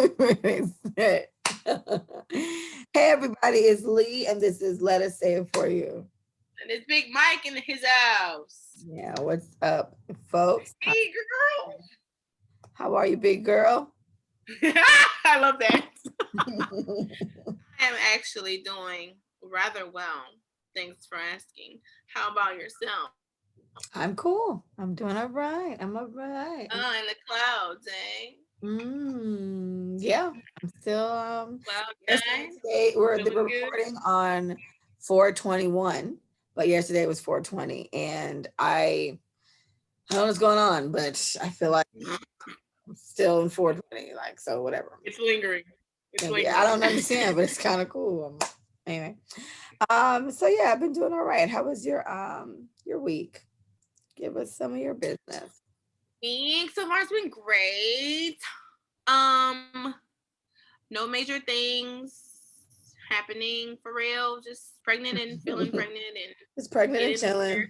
Hey everybody, it's Lee, and this is Let Us Say It For You. And it's Big Mike in his house. Yeah, what's up, folks? Hey, girl. How are you, big girl? I love that. I am actually doing rather well. Thanks for asking. How about yourself? I'm cool. I'm doing all right. I'm all right. Oh, in the clouds, eh? Yeah, I'm still Cloud nine. yesterday we're Feeling good. recording on 421, but yesterday was 420, and I don't know what's going on, but I feel like I'm still in 420, like, so whatever. It's lingering. It's Yeah, I lingering. don't understand, but it's kind of cool. Anyway, so yeah, I've been doing all right. How was your week? Give us some of your business. Week so far it's been great. Um, no major things happening for real. Just pregnant and feeling pregnant and Just pregnant and getting there. chilling.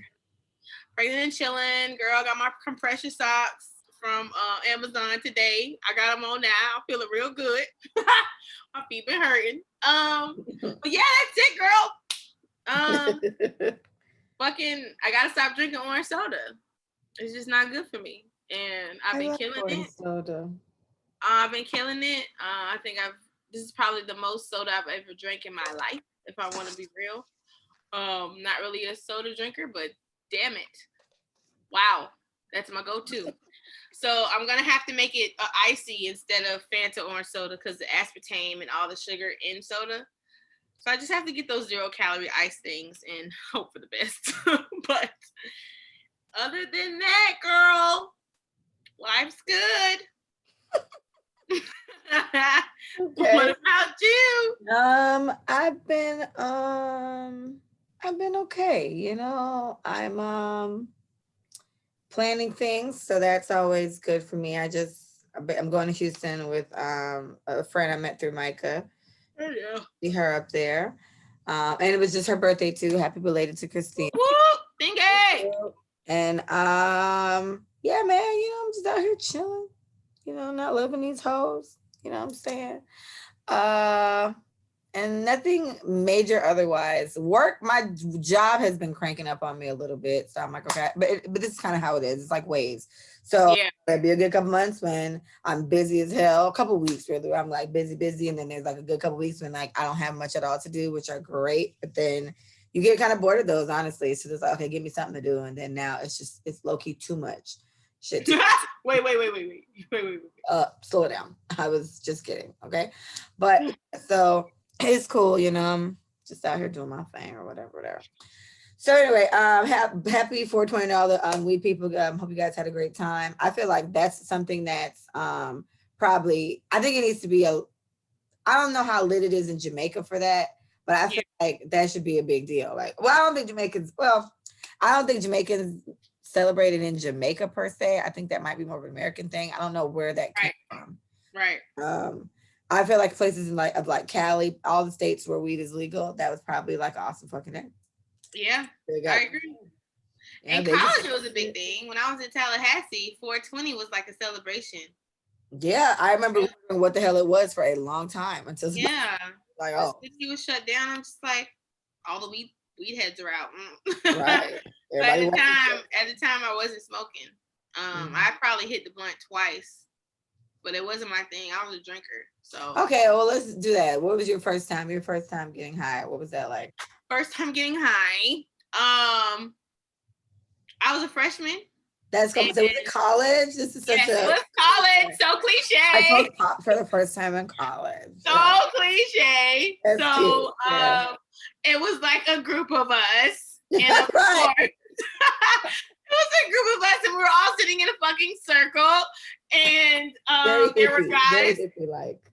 Pregnant and chilling. Girl, I got my compression socks from Amazon today. I got them on now. I'm feeling real good. My feet been hurting. But yeah, that's it, girl. Fucking, I gotta stop drinking orange soda. It's just not good for me, and I've I been like killing orange it. soda. I've been killing it. I think this is probably the most soda I've ever drank in my life. If I want to be real, not really a soda drinker, but damn it, wow, that's my go-to. So I'm gonna have to make it icy instead of Fanta orange soda because the aspartame and all the sugar in soda. So I just have to get those 0-calorie ice things and hope for the best. But other than that, girl, life's good. Okay. What about you? I've been okay, I'm planning things, so that's always good for me. I'm going to Houston with a friend I met through Micah. Oh yeah. See her up there. And it was just her birthday too. Happy belated to Christine. Woo! Thingy! And yeah, man, I'm just out here chilling, not loving these hoes. You know what I'm saying? Uh and nothing major otherwise. Work, my job has been cranking up on me a little bit. So I'm like, okay, but this is kind of how it is. It's like waves. So Yeah. there'll be a good couple months when I'm busy as hell. A couple weeks really, where I'm like busy, and then there's like a good couple weeks when like I don't have much at all to do, which are great. But then you get kind of bored of those, honestly. So it's like, okay, give me something to do, and then now it's low key too much shit. Wait. Slow it down. I was just kidding. Okay, but so it's cool. I'm just out here doing my thing or whatever. So anyway, happy 420 to all the we people. Hope you guys had a great time. I feel like that's something that's probably. I think it needs to be a. I don't know how lit it is in Jamaica for that, but I feel like that should be a big deal. Like, well, I don't think Jamaicans. Well, I don't think Jamaicans celebrated in Jamaica per se. I think that might be more of an American thing. I don't know where that came from. Right. I feel like places like Cali, all the states where weed is legal, that was probably like an awesome fucking day. Yeah, I agree. Yeah, in college, it was a big thing. When I was in Tallahassee, 420 was like a celebration. Yeah, I remember what the hell it was for a long time until like, oh, the city was shut down. I'm just like, all the weed heads are out. Right. But at the time, I wasn't smoking. I probably hit the blunt twice, but it wasn't my thing. I was a drinker. So okay, well, let's do that. What was your first time? Your first time getting high? What was that like? First time getting high. I was a freshman. That's cool. So was it college? This is such it was college. So cliche. I smoked pot for the first time in college. So cliche. That's so it was like a group of us. And of course, it was a group of us, and we were all sitting in a fucking circle. And there were guys,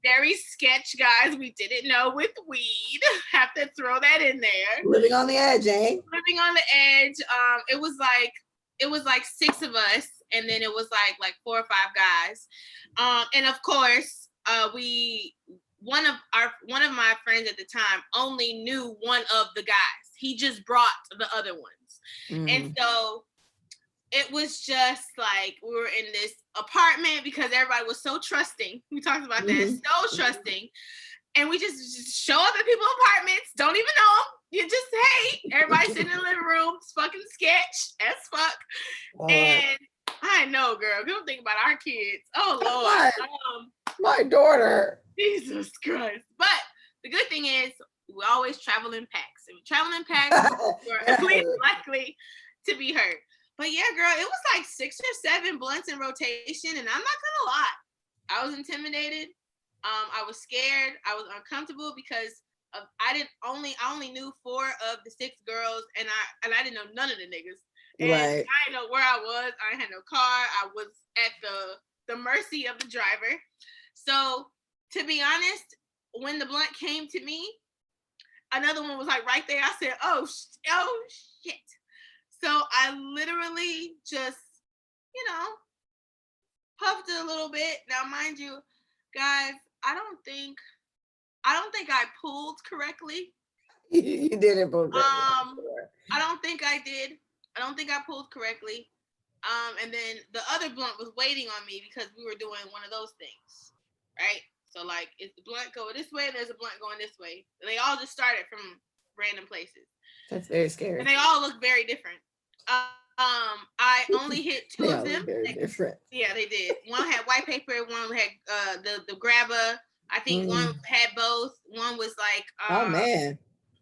very sketch guys we didn't know with weed. Have to throw that in there. Living on the edge, eh? Living on the edge. It was like 6 of us, and then it was like 4 or 5 guys. And of course, one of my friends at the time only knew one of the guys. He just brought the other ones. And so it was just like we were in this apartment because everybody was so trusting. We talked about that, so trusting. And we just show up at people's apartments, don't even know them. You just, hey, everybody sitting in the living room, it's fucking sketch as fuck. Lord. And I know, girl, we don't think about our kids. Oh, Lord. My daughter. Jesus Christ. But the good thing is, we always travel in packs. If we travel in packs, we're at least likely to be hurt. But yeah, girl, it was like 6 or 7 blunts in rotation, and I'm not gonna lie, I was intimidated. I was scared. I was uncomfortable because I only knew 4 of the 6 girls, and I didn't know none of the niggas. And right. I didn't know where I was. I had no car. I was at the mercy of the driver. So to be honest, when the blunt came to me, another one was like right there. I said, oh shit. So I literally just, puffed it a little bit. Now, mind you, guys, I don't think I pulled correctly. You didn't pull correctly. I don't think I did. I don't think I pulled correctly. And then the other blunt was waiting on me because we were doing one of those things, right? So like, is the blunt going this way? There's a blunt going this way. And they all just started from random places. That's very scary. And they all look very different. I only hit 2 of them. Very different. Yeah, they did. One had white paper. One had the grabber. I think one had both. One was like, oh man,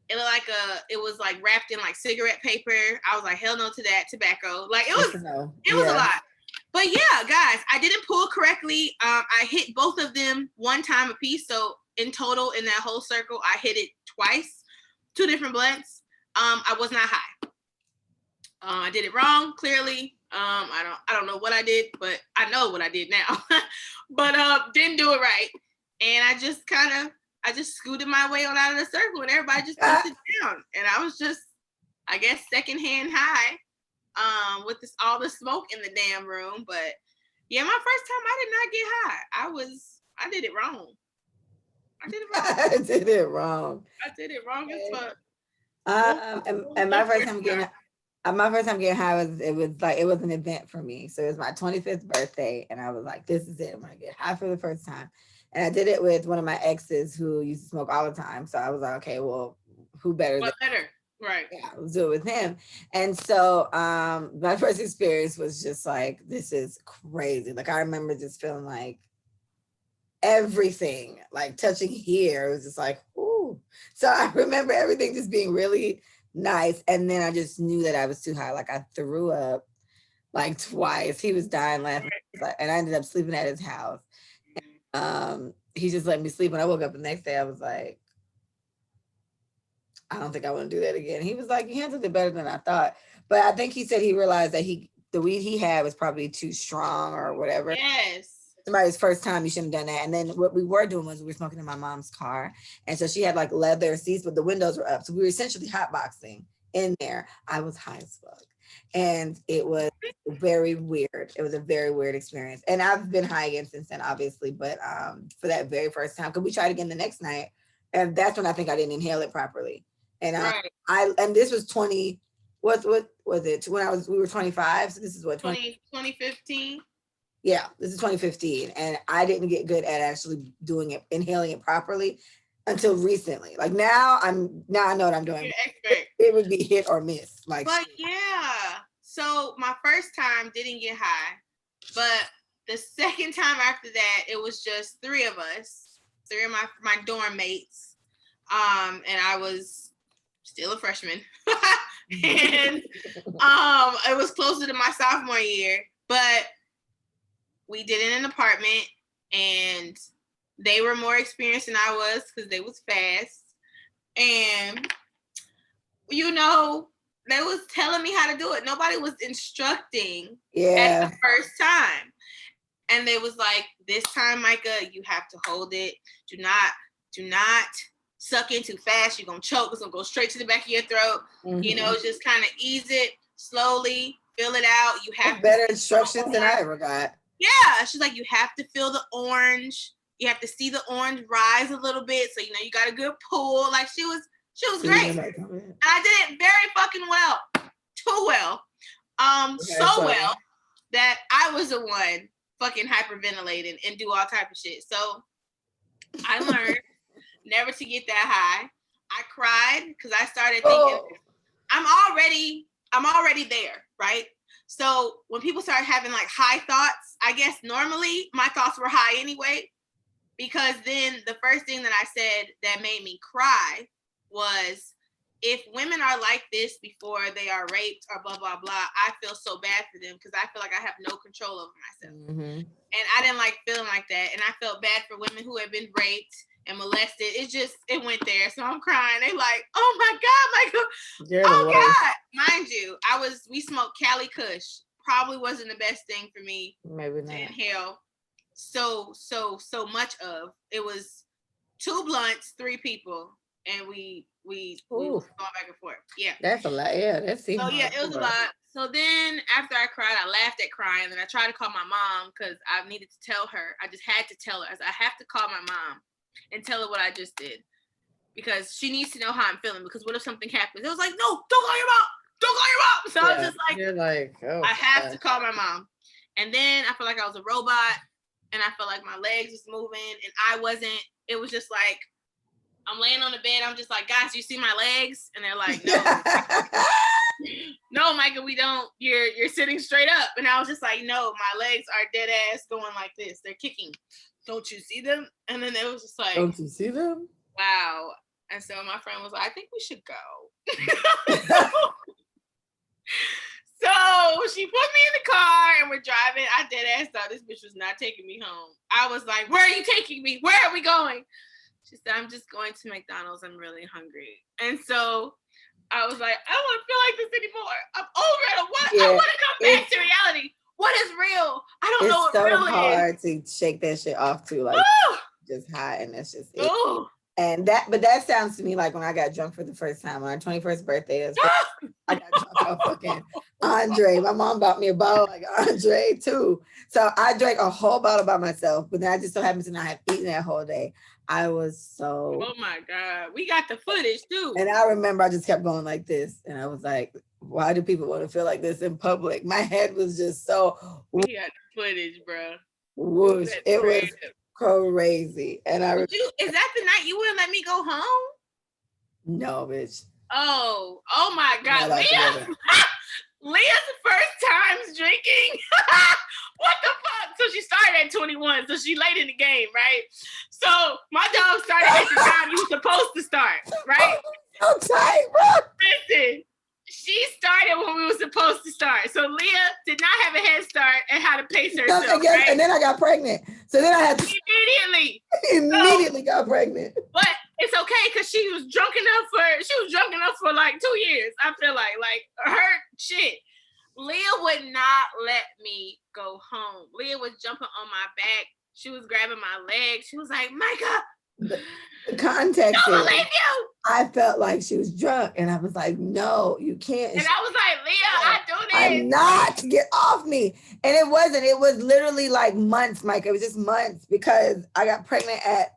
it looked like it was like wrapped in like cigarette paper. I was like, hell no to that tobacco. Like it was a lot. But yeah, guys, I didn't pull correctly. I hit both of them one time a piece. So in total, in that whole circle, I hit it twice, 2 different blunts. I was not high. I did it wrong, clearly. I don't know what I did, but I know what I did now. But didn't do it right. And I just scooted my way on out of the circle, and everybody just pushed it down. And I was just, I guess, secondhand high, with all the smoke in the damn room. But yeah, my first time I did not get high. I did it wrong. I did it wrong as fuck. And my first time getting high it was an event for me. So it was my 25th birthday, and I was like, this is it. I'm gonna get high for the first time. And I did it with one of my exes who used to smoke all the time. So I was like, okay, well, who better? What better? Right. Yeah, let's do it with him. And so my first experience was just like, this is crazy. Like I remember just feeling like everything, like touching here, it was just like, ooh. So I remember everything just being really nice. And then I just knew that I was too high. Like I threw up like twice. He was dying laughing. And I ended up sleeping at his house. He just let me sleep. When I woke up the next day, I was like, I don't think I want to do that again. He was like, you handled it better than I thought. But I think he said he realized that the weed he had was probably too strong or whatever. Yes. Somebody's first time, you shouldn't have done that. And then what we were doing was we were smoking in my mom's car. And so she had like leather seats, but the windows were up. So we were essentially hotboxing in there. I was high as fuck. And it was very weird. It was a very weird experience. And I've been high again since then, obviously. But for that very first time, because we tried again the next night. And that's when I think I didn't inhale it properly. And and this was 20, what was it? When we were 25. So this is what, 2015? Yeah, this is 2015. And I didn't get good at actually doing it, inhaling it properly until recently. Like now I know what I'm doing. It would be hit or miss. Like, but yeah. So my first time didn't get high, but the second time after that, it was just 3 of us, 3 of my dorm mates. And I was still a freshman. And it was closer to my sophomore year, but we did it in an apartment, and they were more experienced than I was because they was fast. And, they was telling me how to do it. Nobody was instructing at the first time. And they was like, this time, Micah, you have to hold it. Do not suck in too fast. You're going to choke. It's going to go straight to the back of your throat. Mm-hmm. Just kind of ease it slowly, fill it out. You have better instructions than I ever got. Yeah, she's like, you have to feel the orange. You have to see the orange rise a little bit, so you got a good pull. Like she was great. And I did it very fucking well, too well. So well that I was the one fucking hyperventilating and do all type of shit. So I learned never to get that high. I cried because I started thinking I'm already there, right? So when people start having like high thoughts, I guess normally my thoughts were high anyway, because then the first thing that I said that made me cry was, if women are like this before they are raped or blah, blah, blah, I feel so bad for them because I feel like I have no control over myself. Mm-hmm. And I didn't like feeling like that. And I felt bad for women who have been raped and molested. It went there. So I'm crying. They like, oh my God, oh God. Mind you, we smoked Cali Kush. Probably wasn't the best thing for me to inhale so much of. It was 2 blunts, 3 people, and we was going back and forth. Yeah. That's a lot. Yeah, that seems. So yeah, it was a lot. So then after I cried, I laughed at crying, and I tried to call my mom because I needed to tell her. I just had to tell her. I have to call my mom and tell her what I just did, because she needs to know how I'm feeling. Because what if something happens? It was like, no, don't call your mom. Don't call your mom. So I was just like, you're like, oh, I have to call my mom. And then I felt like I was a robot, and I felt like my legs was moving, and I wasn't. It was just like, I'm laying on the bed. I'm just like, guys, you see my legs? And they're like, no. No, Micah, we don't. You're sitting straight up. And I was just like, no, my legs are dead ass going like this. They're kicking. Don't you see them? And then it was just like, don't you see them? Wow. And so my friend was like, I think we should go. So she put me in the car and we're driving. I dead ass thought this bitch was not taking me home. I was like, where are you taking me? Where are we going? She said, I'm just going to McDonald's. I'm really hungry. And so I was like, I don't want to feel like this anymore. I'm over it. I want to come back to reality. What is real? I don't know what real is. It's so hard to shake that shit off too. Like, just high, and that's just it. And that sounds to me like when I got drunk for the first time on our 21st birthday. I got drunk off fucking Andre. My mom bought me a bottle like Andre too. So I drank a whole bottle by myself, but then I just so happened to not have eaten that whole day. I was so. Oh my God. We got the footage too. And I remember I just kept going like this. And I was like, why do people want to feel like this in public? My head was just so. We got the footage, bro. Whoosh. It was crazy. And is that the night you wouldn't let me go home? No, bitch. Oh my God. Leah's first times drinking. What the fuck? So she started at 21. So she late in the game, right? So my dog started at the time you were supposed to start, right? So tight, bro. Listen, she started when we were supposed to start. So Leah did not have a head start and how to pace herself. Right? And then I got pregnant. So then I had to immediately got pregnant. But it's okay because she was drunk enough for like 2 years. I feel like her shit. Leah would not let me go home. Leah was jumping on my back. She was grabbing my leg. She was like, Micah. The context I don't believe you. I felt like she was drunk, and I was like, no, you can't. And I was like, Leah, I do this. I'm not. Get off me. And it wasn't. It was literally like months, Mike. It was just months because I got pregnant at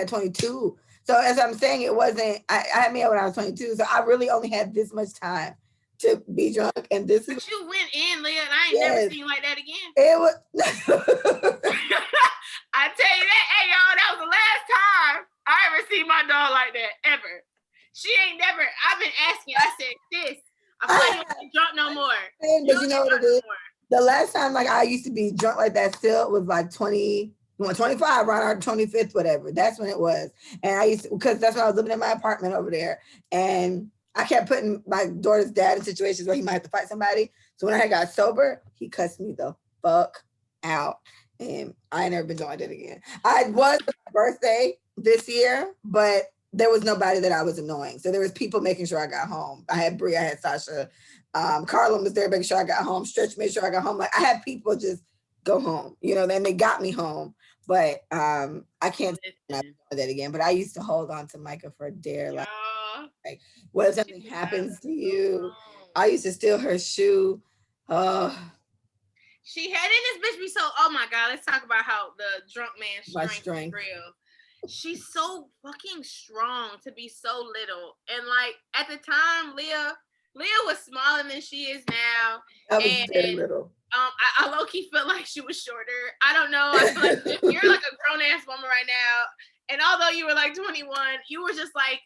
22. So as I'm saying, it wasn't. I had me when I was 22. So I really only had this much time to be drunk, and this but you went in, Leah, and I ain't never seen you like that again. It was. I tell you that, hey y'all, that was the last time I ever seen my dog like that ever. She ain't never. I've been asking. I said, sis, I feel like you ain't drunk no more. But you know what it is? The last time like I used to be drunk like that still was like 25 around our 25th, whatever. That's when it was. And I used to, because that's when I was living in my apartment over there, and I kept putting my daughter's dad in situations where he might have to fight somebody. So when I got sober, he cussed me the fuck out. And I ain't never been doing it again. I was my birthday this year, but there was nobody that I was annoying. So there was people making sure I got home. I had Brie, I had Sasha. Carla was there making sure I got home. Stretch made sure I got home. Like I had people just go home, then they got me home. But I can't do that again. But I used to hold on to Micah for dear life. Like, what if something happens to you? I used to steal her shoe. She had in this bitch be so. Oh my God! Let's talk about how the drunk man strength is real. She's so fucking strong to be so little, and like at the time, Leah Leah was smaller than she is now. I was And very little. I low-key felt like she was shorter. I don't know. I feel like you're like a grown-ass woman right now. And although you were like 21, you were just like,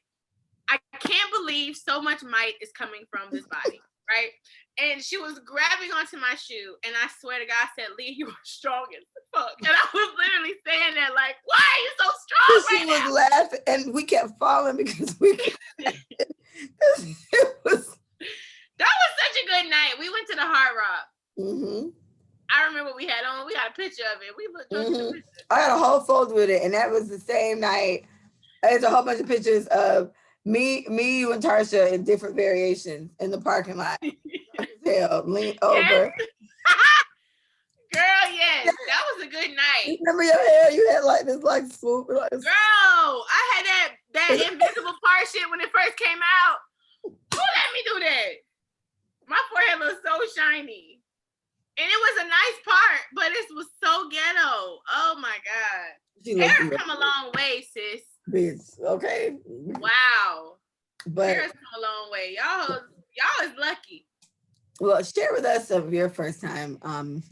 I can't believe so much might is coming from this body, right? And she was grabbing onto my shoe, and I swear to God, I said, Leah, you are strong as fuck. And I was literally saying that, like, why are you so strong She right was now? laughing, and we kept falling because we it was. That was such a good night. We went to the Hard Rock. Mm-hmm. I remember we had on. We got a picture of it. We looked. Mm-hmm. I had a whole folder with it, and that was the same night. There's a whole bunch of pictures of me, you, and Tarsha in different variations in the parking lot. Hell, lean over. Girl, yes, that was a good night. Remember your hair? You had like this, like swoop. Like, girl, I had that invisible part shit when it first came out. Who let me do that? My forehead looks so shiny. And it was a nice part, but it was so ghetto. Oh my God. Hair's come a long way, sis. Bitch, okay. Wow. But hair's come a long way. Y'all is lucky. Well, share with us some of your first time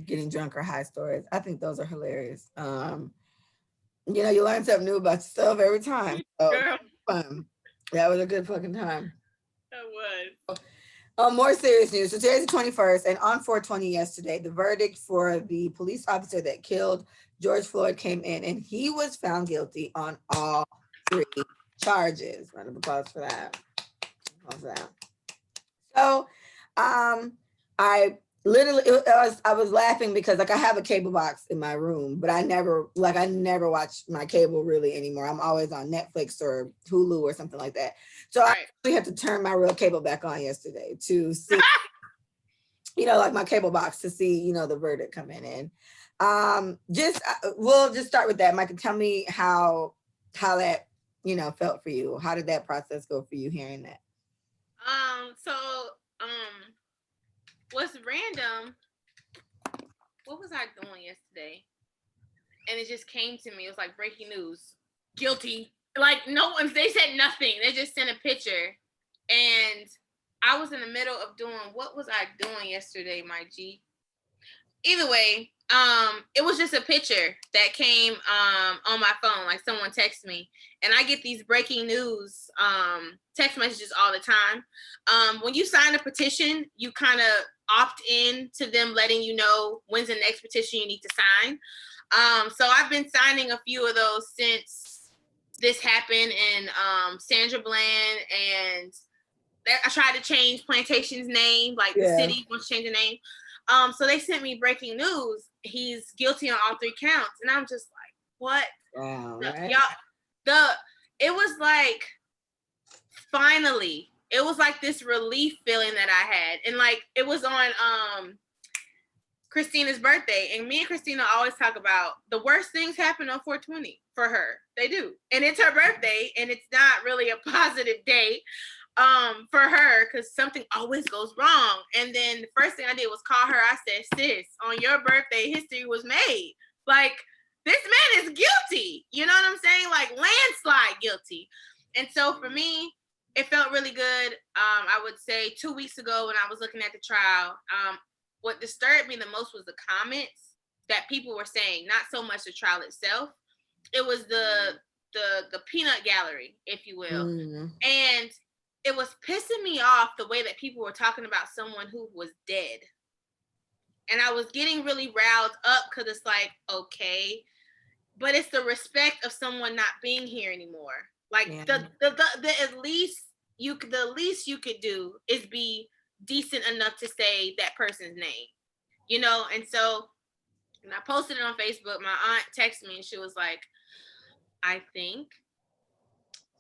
getting drunk or high stories. I think those are hilarious. You know, you learn something new about yourself every time. So, girl. Fun. That was a good fucking time. That was. More serious news. So today's the 21st, and on 420 yesterday, the verdict for the police officer that killed George Floyd came in, and he was found guilty on all 3 charges. Round of applause for that. So, I literally, I was laughing because like I have a cable box in my room, but I never watch my cable really anymore. I'm always on Netflix or Hulu or something like that. So I actually had to turn my real cable back on yesterday to see, you know, like my cable box to see, you know, the verdict coming in. We'll just start with that. Micah, tell me how that, you know, felt for you. How did that process go for you hearing that? What's random, what was I doing yesterday? And it just came to me. It was like breaking news. Guilty. Like no one, they said nothing. They just sent a picture. And I was in the middle of doing, what was I doing yesterday, my G? Either way, it was just a picture that came on my phone. Like someone texted me, and I get these breaking news text messages all the time. When you sign a petition, you kind of opt in to them letting you know when's the next petition you need to sign. So I've been signing a few of those since this happened, and Sandra Bland, and I tried to change Plantation's name, like the city wants to change the name. So they sent me breaking news. He's guilty on all 3 counts. And I'm just like, what? Wow, right? It was like, finally, it was like this relief feeling that I had. And like, it was on Christina's birthday. And me and Christina always talk about the worst things happen on 420 for her. They do. And it's her birthday, and it's not really a positive day for her, because something always goes wrong. And then the first thing I did was call her. I said, sis, on your birthday, history was made. Like, this man is guilty. You know what I'm saying? Like, landslide guilty. And so for me, it felt really good. I would say 2 weeks ago when I was looking at the trial, what disturbed me the most was the comments that people were saying, not so much the trial itself. It was the peanut gallery, if you will. And it was pissing me off the way that people were talking about someone who was dead. And I was getting really riled up because it's like, okay, but it's the respect of someone not being here anymore. Like the least you could do is be decent enough to say that person's name, you know? And so when I posted it on Facebook, my aunt texted me and she was like, I think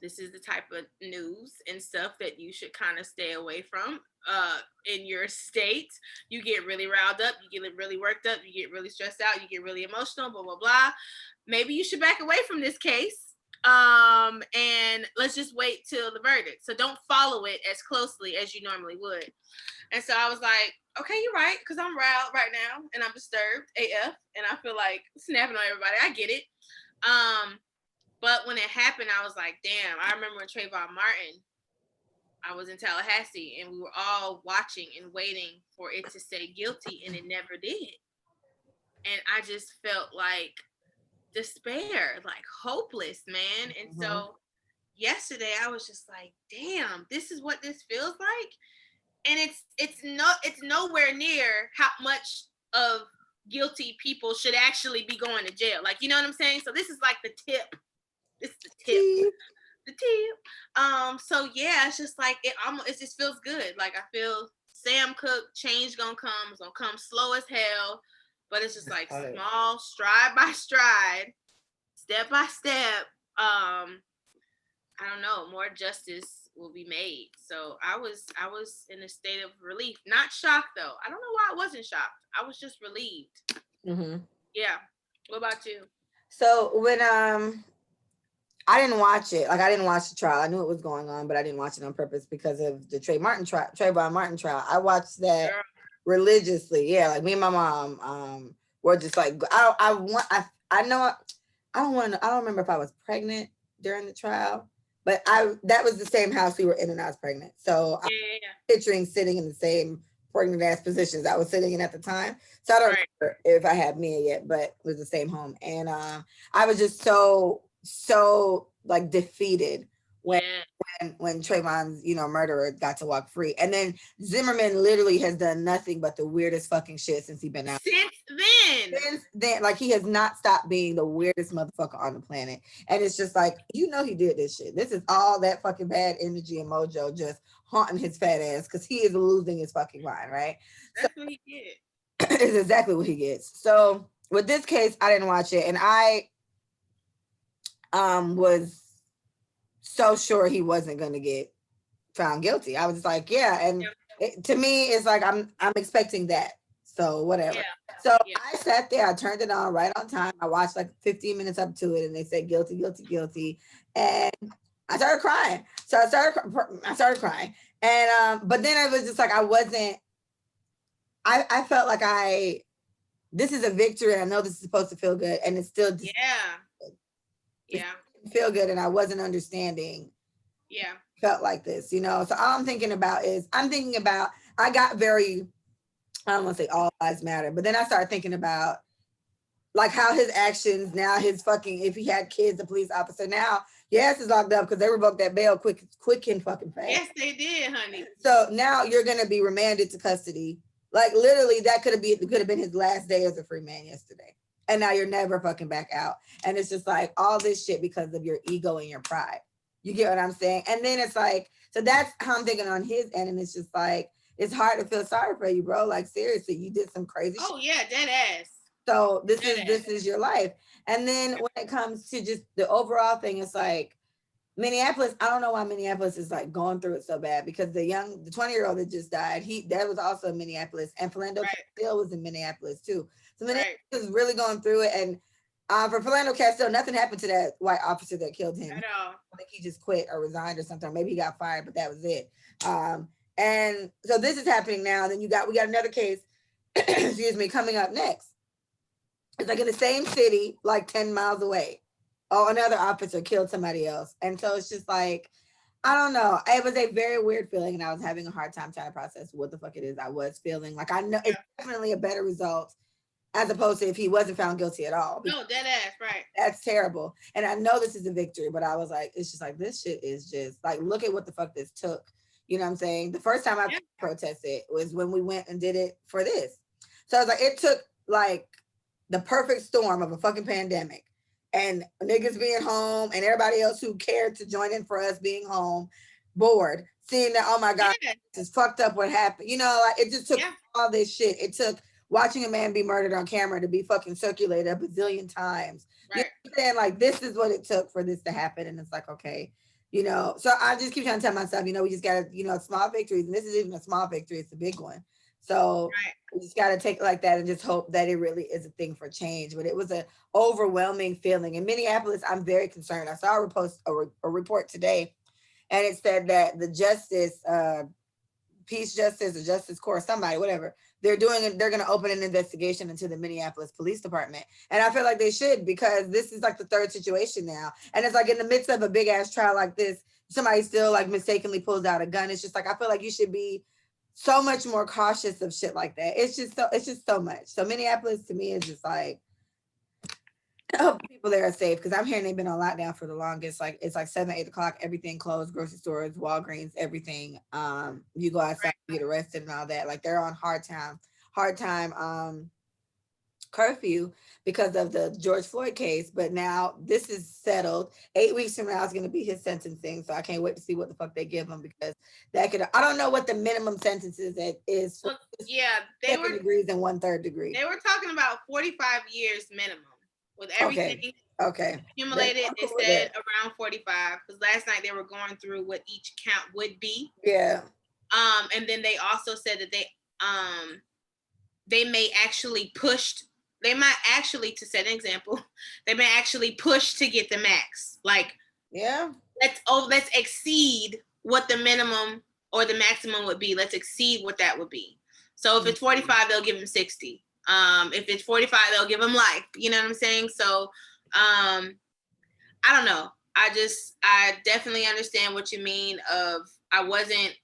this is the type of news and stuff that you should kind of stay away from in your state. You get really riled up, you get really worked up, you get really stressed out, you get really emotional, blah, blah, blah. Maybe you should back away from this case. And let's just wait till the verdict. So don't follow it as closely as you normally would. And so I was like, okay, you're right, because I'm riled right now and I'm disturbed AF and I feel like snapping on everybody. I get it. But when it happened, I was like, damn, I remember when Trayvon Martin I was in Tallahassee, and we were all watching and waiting for it to say guilty, and it never did. And I just felt like despair, like hopeless, man. And Mhm. so yesterday I was just like, damn, this is what this feels like. And it's nowhere near how much of guilty people should actually be going to jail. Like, you know what I'm saying? So this is like the tip. This is the tip. See? The tip. So yeah, it's just like it just feels good. Like I feel Sam Cooke change gonna come. It's gonna come slow as hell. But it's just like Right. small, stride by stride, step by step. I don't know, more justice will be made. So I was in a state of relief, not shocked though. I don't know why I wasn't shocked. I was just relieved. Mhm. Yeah. What about you? So when I didn't watch it. Like I didn't watch the trial. I knew it was going on, but I didn't watch it on purpose because of the Trayvon Martin trial. I watched that Girl. religiously. Yeah, like me and my mom were just like I know I don't want to I don't remember if I was pregnant during the trial, but I that was the same house we were in and I was pregnant. So I'm Yeah, yeah, yeah. picturing sitting in the same pregnant ass positions I was sitting in at the time. So I don't Right. remember if I had Mia yet, but it was the same home. And I was just so like defeated when Yeah. when Trayvon's, murderer got to walk free. And then Zimmerman literally has done nothing but the weirdest fucking shit since he's been out. Since then. Since then, like he has not stopped being the weirdest motherfucker on the planet. And it's just like, he did this shit. This is all that fucking bad energy and mojo just haunting his fat ass because he is losing his fucking mind, right? So That's what he did. it's exactly what he gets. So with this case, I didn't watch it, and I was so sure he wasn't gonna get found guilty. I was just like, yeah, and Yeah. to me, it's like I'm expecting that. So whatever. Yeah. So Yeah. I sat there, I turned it on right on time. I watched like 15 minutes up to it, and they said guilty, guilty, guilty, and I started crying. So I started crying, and but then I was just like, I wasn't. I felt like this is a victory. And I know this is supposed to feel good, and it's still just Yeah. it Yeah. didn't feel good, and I wasn't understanding Yeah. felt like this, So all I'm thinking about I got very I don't want to say all lives matter, but then I started thinking about like how his actions now, his fucking if he had kids, a police officer now, yes, is locked up because they revoked that bail quick and fucking fast. Yes, they did, honey. So now you're gonna be remanded to custody. Like literally, that could have been his last day as a free man yesterday. And now you're never fucking back out. And it's just like all this shit because of your ego and your pride. You get what I'm saying? And then it's like, so that's how I'm thinking on his end. And it's just like, it's hard to feel sorry for you, bro. Like seriously, you did some crazy shit. Oh yeah, dead ass. So this Dead is ass. this is your life. And then when it comes to just the overall thing, it's like Minneapolis, I don't know why Minneapolis is like going through it so bad because the 20-year-old that just died, that was also in Minneapolis, and Philando Right. Castile was in Minneapolis too. So Minneapolis Right. is really going through it. And for Philando Castile, nothing happened to that white officer that killed him. At all. I think he just quit or resigned or something. Maybe he got fired, but that was it. And so this is happening now. Then we got another case, excuse me, coming up next. It's like in the same city, like 10 miles away. Oh, another officer killed somebody else. And so it's just like, I don't know. It was a very weird feeling, and I was having a hard time trying to process what the fuck it is I was feeling. Like I know Yeah. it's definitely a better result as opposed to if he wasn't found guilty at all. No, dead ass, right. That's terrible. And I know this is a victory, but I was like, it's just like this shit is just like look at what the fuck this took. You know what I'm saying? The first time I Yeah. protested was when we went and did it for this. So I was like, it took like the perfect storm of a fucking pandemic and niggas being home and everybody else who cared to join in for us being home, bored, seeing that, oh my God, Yeah. this is fucked up what happened. Like it just took Yeah. all this shit. It took watching a man be murdered on camera to be fucking circulated a bazillion times. You Right. know what I'm saying? Like this is what it took for this to happen. And it's like, okay, so I just keep trying to tell myself, we just gotta, small victories. And this is even a small victory, it's a big one. So Right. we just gotta take it like that and just hope that it really is a thing for change. But it was an overwhelming feeling. In Minneapolis, I'm very concerned. I saw a report today, and it said that the justice Peace Justice or Justice Corps, somebody, whatever. They're going to open an investigation into the Minneapolis Police Department. And I feel like they should, because this is like the third situation now. And it's like in the midst of a big ass trial like this, somebody still like mistakenly pulls out a gun. It's just like, I feel like you should be so much more cautious of shit like that. It's just so much. So Minneapolis to me is just like, I hope people there are safe, because I'm hearing they've been on lockdown for the longest. Like it's like 7, 8 o'clock, everything closed, grocery stores, Walgreens, everything. You go outside, you get arrested and all that. Like they're on hard time curfew because of the George Floyd case. But now this is settled. 8 weeks from now is going to be his sentencing. So I can't wait to see what the fuck they give him, because that could, I don't know what the minimum sentence is for. Yeah, they were degrees and 1/3 degree. They were talking about 45 years minimum with everything. Okay. Accumulated, they said around 45, because last night they were going through what each count would be. Yeah. And then they also said that they may actually to set an example, they may actually push to get the max. Like, yeah, let's exceed what the minimum or the maximum would be. Let's exceed what that would be. So if it's 45, they'll give him 60. If it's 45, they'll give him life. You know what I'm saying? So I don't know. I definitely understand what you mean of I wasn't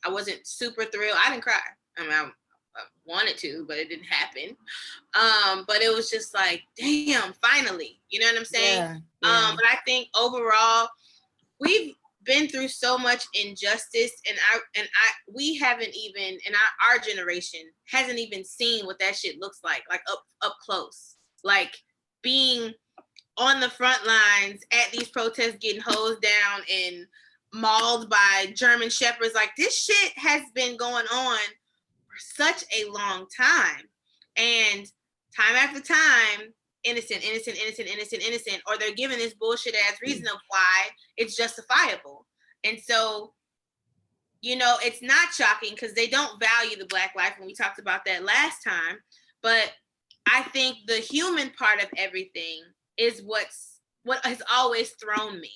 super thrilled. I didn't cry. I mean, I wanted to, but it didn't happen. But it was just like, damn, finally. You know what I'm saying? Yeah. But I think overall, we've been through so much injustice, and we haven't even, and our generation hasn't even seen what that shit looks like up close. Like being on the front lines at these protests, getting hosed down and mauled by German shepherds. Like, this shit has been going on for such a long time. And time after time, innocent, or they're given this bullshit ass reason of why it's justifiable. And so, you know, it's not shocking because they don't value the Black life, and we talked about that last time. But I think the human part of everything is what has always thrown me.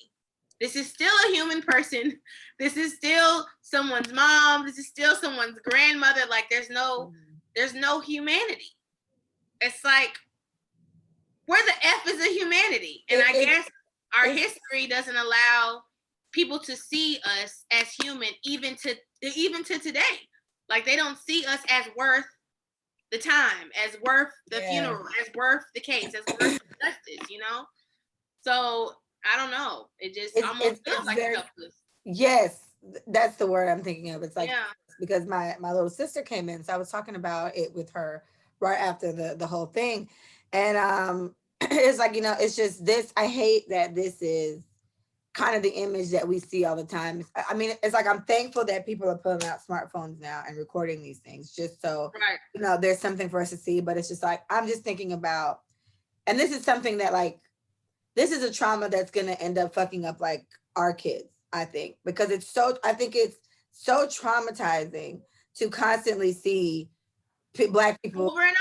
This is still a human person. This is still someone's mom. This is still someone's grandmother. Like, there's no humanity. It's like, where the F is the humanity? And I guess our history doesn't allow people to see us as human, even to today. Like, they don't see us as worth the time, as worth the funeral, as worth the case, as worth justice, you know? So I don't know. It just almost feels like helpless. Yes, that's the word I'm thinking of. It's like, because my little sister came in, so I was talking about it with her right after the whole thing. And it's like, you know, it's just this, I hate that this is kind of the image that we see all the time. I mean, it's like, I'm thankful that people are pulling out smartphones now and recording these things, just so, you know, there's something for us to see. But it's just like, I'm just thinking about, and this is something that, like, this is a trauma that's going to end up fucking up like our kids, I think, because I think it's so traumatizing to constantly see Black people over and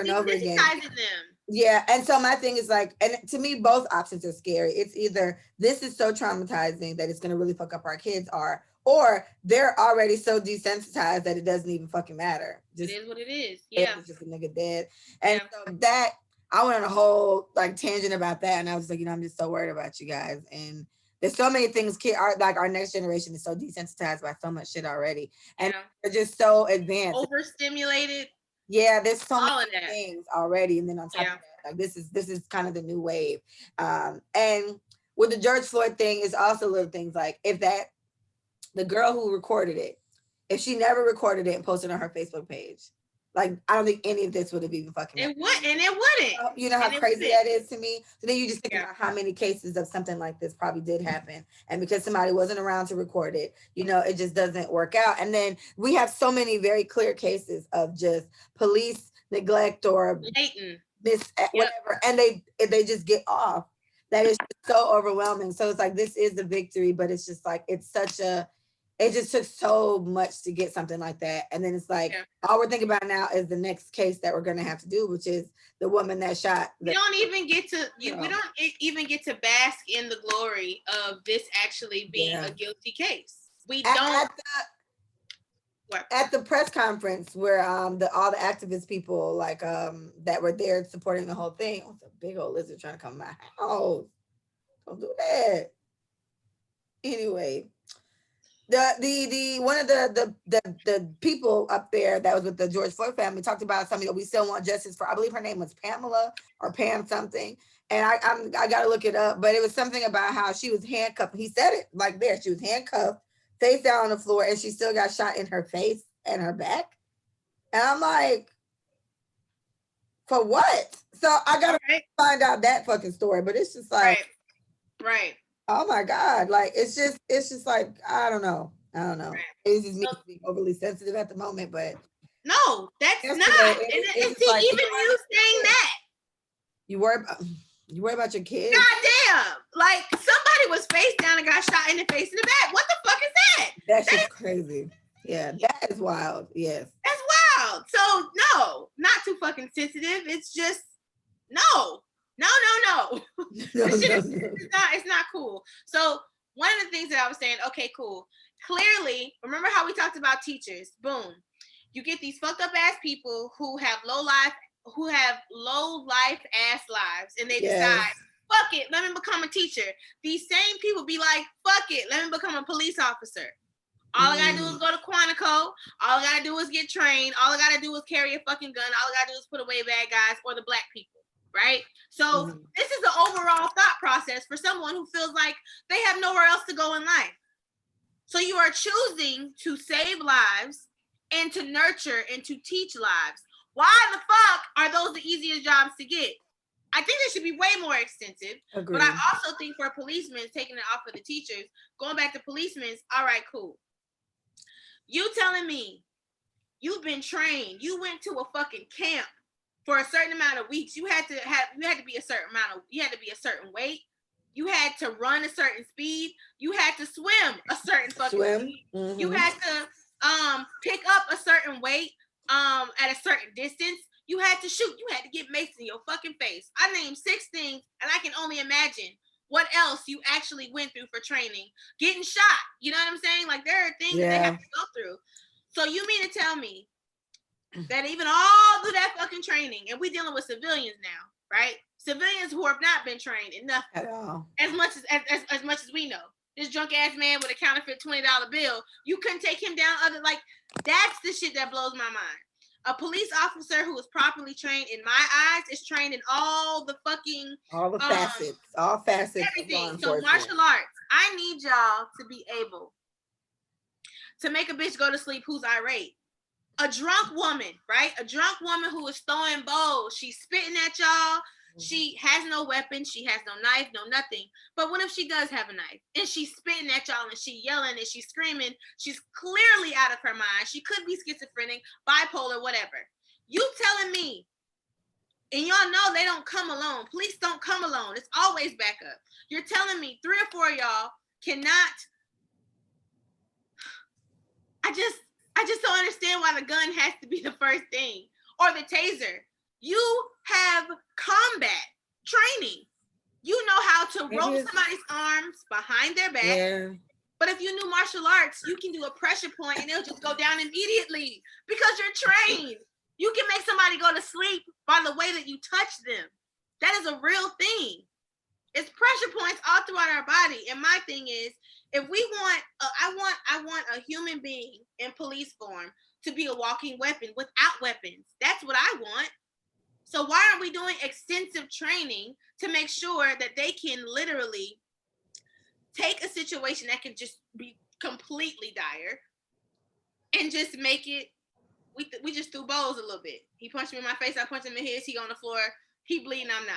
over again. Yeah. And so my thing is like, and to me, both options are scary. It's either this is so traumatizing that it's going to really fuck up our kids, or they're already so desensitized that it doesn't even fucking matter. It is what it is. Yeah. It's just a nigga dead. And so that, I went on a whole like tangent about that, and I was like, you know, I'm just so worried about you guys. And there's so many things. Our next generation is so desensitized by so much shit already, and they're just so advanced, overstimulated. Yeah, there's so many things already, and then on top of that, like this is kind of the new wave. And with the George Floyd thing, is also little things like if the girl who recorded it, if she never recorded it and posted on her Facebook page. Like, I don't think any of this would have even fucking happened. It wouldn't. You know how crazy that is to me? So then you just think about how many cases of something like this probably did happen. And because somebody wasn't around to record it, you know, it just doesn't work out. And then we have so many very clear cases of just police neglect or blatant whatever. And they just get off. That is so overwhelming. So it's like, this is the victory, but it's just like, it just took so much to get something like that. And then it's like, all we're thinking about now is the next case that we're going to have to do, which is the woman that shot. We don't even get to bask in the glory of this actually being a guilty case. We don't. What? At the press conference where all the activist people like that were there supporting the whole thing. It was a big old lizard trying to come to my house. Don't do that. Anyway, the one of the people up there that was with the George Floyd family talked about something that we still want justice for. I believe her name was Pamela or Pam something. And I gotta look it up, but it was something about how she was handcuffed. He said it like there. She was handcuffed, face down on the floor, and she still got shot in her face and her back. And I'm like, for what? So I gotta find out that fucking story. But it's just like, right. oh my God. Like it's just like, I don't know. Right. It's just me being overly sensitive at the moment, but no, that's not. And see, like, even you saying that. You worry about your kids. God damn. Like somebody was face down and got shot in the face and the back. What the fuck is that? That's just crazy. Yeah, that is wild. Yes. That's wild. So no, not too fucking sensitive. It's just no. It's not cool. So one of the things that I was saying, okay, cool. Clearly, remember how we talked about teachers? Boom. You get these fucked up ass people who have low life ass lives, and they decide, fuck it, let me become a teacher. These same people be like, fuck it, let me become a police officer. All I gotta do is go to Quantico. All I gotta do is get trained. All I gotta do is carry a fucking gun. All I gotta do is put away bad guys or the black people, right? So this is the overall thought process for someone who feels like they have nowhere else to go in life. So you are choosing to save lives and to nurture and to teach lives. Why the fuck are those the easiest jobs to get? I think they should be way more extensive. Agreed. But I also think for policemen, taking it off of the teachers, going back to policemen, all right, cool. You telling me you've been trained, you went to a fucking camp for a certain amount of weeks. You had to be a certain amount of, you had to be a certain weight. You had to run a certain speed. You had to swim a certain fucking speed. Mm-hmm. You had to pick up a certain weight at a certain distance. You had to shoot. You had to get maced in your fucking face. I named 6 things, and I can only imagine what else you actually went through for training. Getting shot. You know what I'm saying? Like, there are things that they have to go through. So you mean to tell me that even all through that fucking training, and we dealing with civilians now, right? Civilians who have not been trained in nothing at all. As much as we know. This drunk ass man with a counterfeit $20 bill, you couldn't take him down. That's the shit that blows my mind. A police officer who is properly trained, in my eyes, is trained in all the facets, everything. So martial arts, I need y'all to be able to make a bitch go to sleep who's irate. A drunk woman, right? A drunk woman who is throwing bowls. She's spitting at y'all. She has no weapon. She has no knife, no nothing. But what if she does have a knife and she's spitting at y'all and she's yelling and she's screaming? She's clearly out of her mind. She could be schizophrenic, bipolar, whatever. You telling me, and y'all know they don't come alone. Police don't come alone. It's always backup. You're telling me 3 or 4 of y'all cannot. I just don't understand why the gun has to be the first thing, or the taser. You have combat training. You know how to rope somebody's arms behind their back. Yeah. But if you knew martial arts, you can do a pressure point and it'll just go down immediately because you're trained. You can make somebody go to sleep by the way that you touch them. That is a real thing. It's pressure points all throughout our body. And my thing is, if we want, I want a human being in police form to be a walking weapon without weapons. That's what I want. So why aren't we doing extensive training to make sure that they can literally take a situation that could just be completely dire and just make it, we just threw bowls a little bit. He punched me in my face, I punched him in his, he on the floor, he bleeding, I'm not.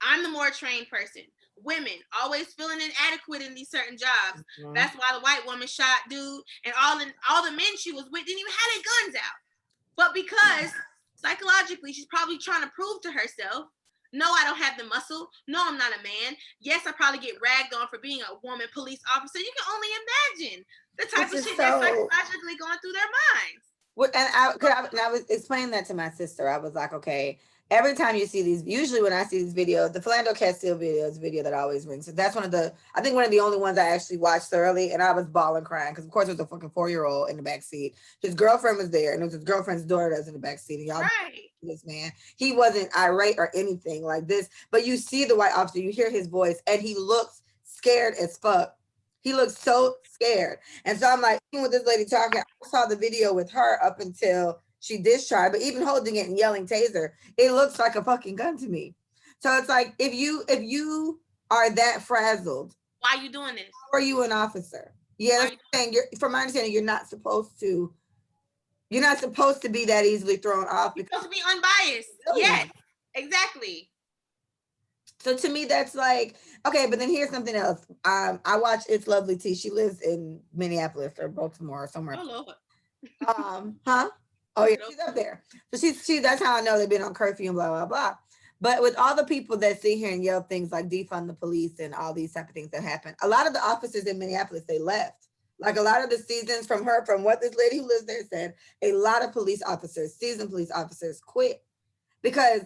I'm the more trained person. Women always feeling inadequate in these certain jobs. Mm-hmm. That's why the white woman shot dude and all the men she was with didn't even have their guns out. But because psychologically she's probably trying to prove to herself, no, I don't have the muscle. No, I'm not a man. Yes, I probably get ragged on for being a woman police officer. You can only imagine the type of shit that's psychologically going through their minds. And I was explaining that to my sister. I was like, okay, every time you see these, usually when I see these videos, the Philando Castile video is a video that always rings. So that's I think one of the only ones I actually watched thoroughly, and I was bawling crying because of course there was a fucking 4-year-old in the back seat. His girlfriend was there, and it was his girlfriend's daughter that's in the back seat. And y'all, Right. this man, he wasn't irate or anything like this, but you see the white officer, you hear his voice, and he looks scared as fuck. He looks so scared. And so I'm like, even with this lady talking, I saw the video with her up until she discharged, but even holding it and yelling taser, it looks like a fucking gun to me. So it's like, if you are that frazzled, why are you doing this? How are you an officer? Yeah, that's the thing. From my understanding, you're not supposed to be that easily thrown off. You're supposed to be unbiased. Really? Yes, exactly. So to me, that's like, okay, but then here's something else. I watch It's Lovely T. She lives in Minneapolis or Baltimore or somewhere. Oh Lord. Huh? Oh yeah, she's up there. So she that's how I know they've been on curfew and blah, blah, blah. But with all the people that sit here and yell things like defund the police and all these type of things that happen, a lot of the officers in Minneapolis, they left. Like a lot of the seasons from what this lady who lives there said, a lot of seasoned police officers quit. Because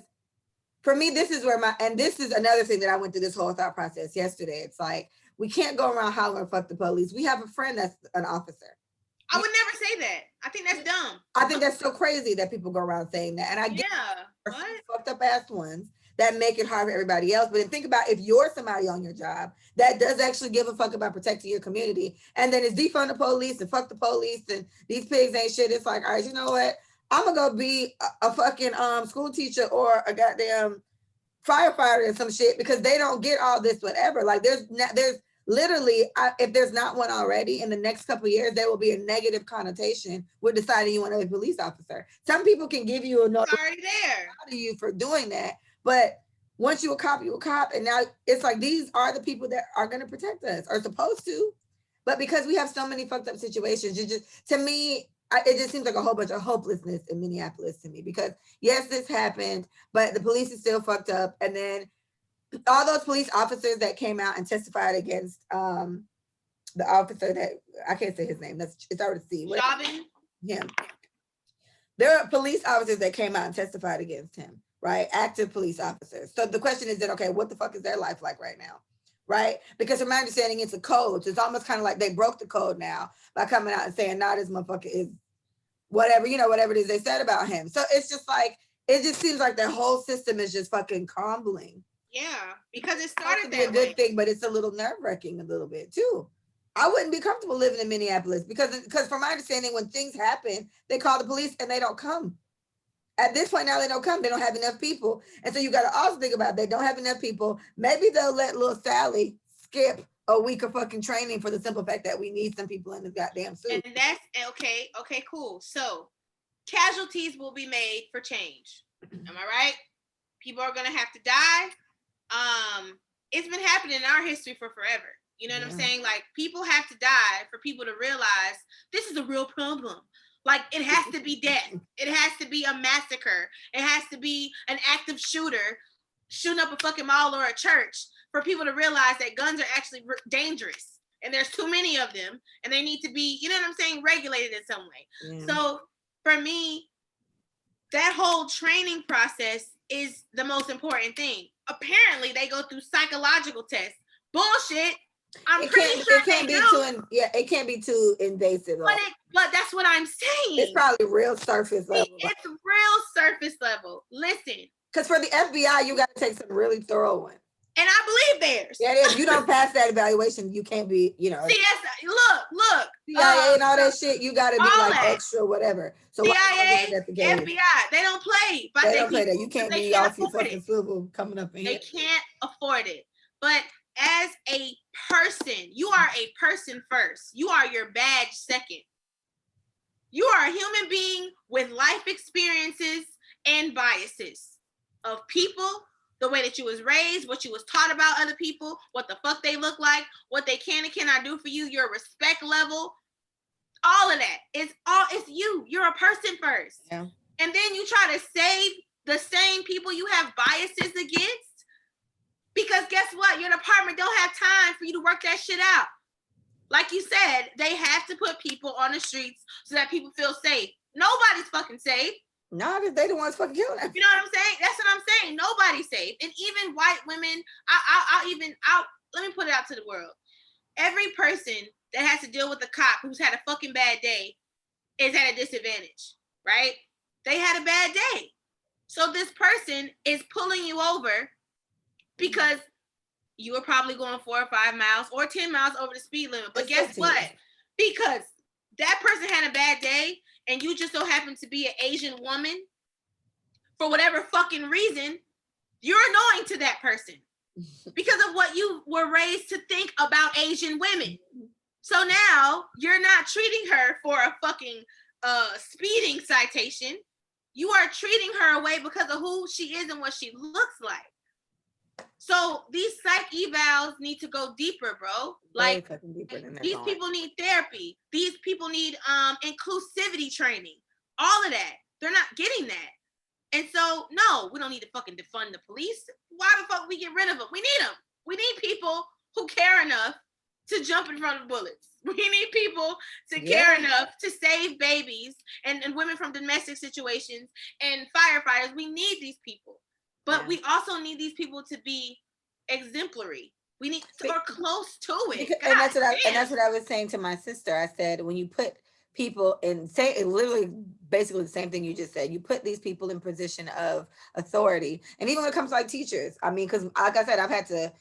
for me, this is and this is another thing that I went through this whole thought process yesterday. It's like, we can't go around hollering fuck the police. We have a friend that's an officer. I would never say that. I think that's dumb. I think that's so crazy that people go around saying that. And I get fucked up ass ones that make it hard for everybody else. But then think about if you're somebody on your job that does actually give a fuck about protecting your community, and then it's defund the police and fuck the police and these pigs ain't shit. It's like, all right, you know what? I'm gonna go be a fucking school teacher or a goddamn firefighter and some shit because they don't get all this whatever. Like there's literally, if there's not one already, in the next couple of years, there will be a negative connotation with deciding you want to be a police officer. Some people can give you a notice to you for doing that, but once you're a cop, and now it's like these are the people that are going to protect us, or supposed to. But because we have so many fucked up situations, to me, it just seems like a whole bunch of hopelessness in Minneapolis to me. Because yes, this happened, but the police is still fucked up, and then all those police officers that came out and testified against the officer that I can't say his name. It's hard to see. Him. There are police officers that came out and testified against him, right? Active police officers. So the question is that, okay, what the fuck is their life like right now? Right? Because from my understanding, it's a code. So it's almost kind of like they broke the code now by coming out and saying, nah, this motherfucker is whatever, whatever it is they said about him. So it's just like, it just seems like their whole system is just fucking crumbling. Yeah, because it started that a good thing, but it's a little nerve-wracking a little bit too. I wouldn't be comfortable living in Minneapolis because from my understanding, when things happen, they call the police and they don't come. At this point now, they don't come. They don't have enough people. And so you got to also think about they don't have enough people. Maybe they'll let little Sally skip a week of fucking training for the simple fact that we need some people in this goddamn suit. And that's okay. Okay, cool. So casualties will be made for change. Am I right? People are going to have to die. It's been happening in our history for forever. You know what I'm saying? Like, people have to die for people to realize this is a real problem. Like, it has to be death. It has to be a massacre. It has to be an active shooter shooting up a fucking mall or a church for people to realize that guns are actually dangerous. And there's too many of them. And they need to be, you know what I'm saying, regulated in some way. So, for me, that whole training process is the most important thing. Apparently, they go through psychological tests. Bullshit. It can't be too invasive. But that's what I'm saying. It's probably real surface level. It's real surface level. Listen. Because for the FBI, you got to take some really thorough one. And I believe theirs. Yeah, if you don't pass that evaluation, you can't be, See, look. CIA and all that shit, you got to be like that. Extra whatever. So CIA, FBI, they don't play. But they don't play that. You can't be off your fucking swivel coming up in here. They can't afford it. But as a person, you are a person first. You are your badge second. You are a human being with life experiences and biases of people, the way that you was raised, what you was taught about other people, what the fuck they look like, what they can and cannot do for you, your respect level, all of that. It's you. You're a person first. Yeah. And then you try to save the same people you have biases against. Because guess what? Your department don't have time for you to work that shit out. Like you said, they have to put people on the streets so that people feel safe. Nobody's fucking safe. Not if they the ones fucking killing them. You know what I'm saying? That's what I'm saying. Nobody's safe. And even white women, I'll let me put it out to the world. Every person that has to deal with a cop who's had a fucking bad day is at a disadvantage, right? They had a bad day. So this person is pulling you over because you were probably going 4 or 5 miles or 10 miles over the speed limit. But guess what? Because that person had a bad day and you just so happen to be an Asian woman, for whatever fucking reason, you're annoying to that person because of what you were raised to think about Asian women. So now you're not treating her for a fucking speeding citation. You are treating her away because of who she is and what she looks like. So these psych evals need to go deeper, bro. Like these people need therapy. These people need inclusivity training. All of that. They're not getting that. And so, no, we don't need to fucking defund the police. Why the fuck we get rid of them? We need them. We need people who care enough to jump in front of bullets. We need people to care enough to save babies and women from domestic situations and firefighters. We need these people. But we also need these people to be exemplary. We need or close to it. And that's what I was saying to my sister. I said, when you put people in, say literally basically the same thing you just said, you put these people in position of authority. And even when it comes to like teachers, I mean, because like I said, I've had to,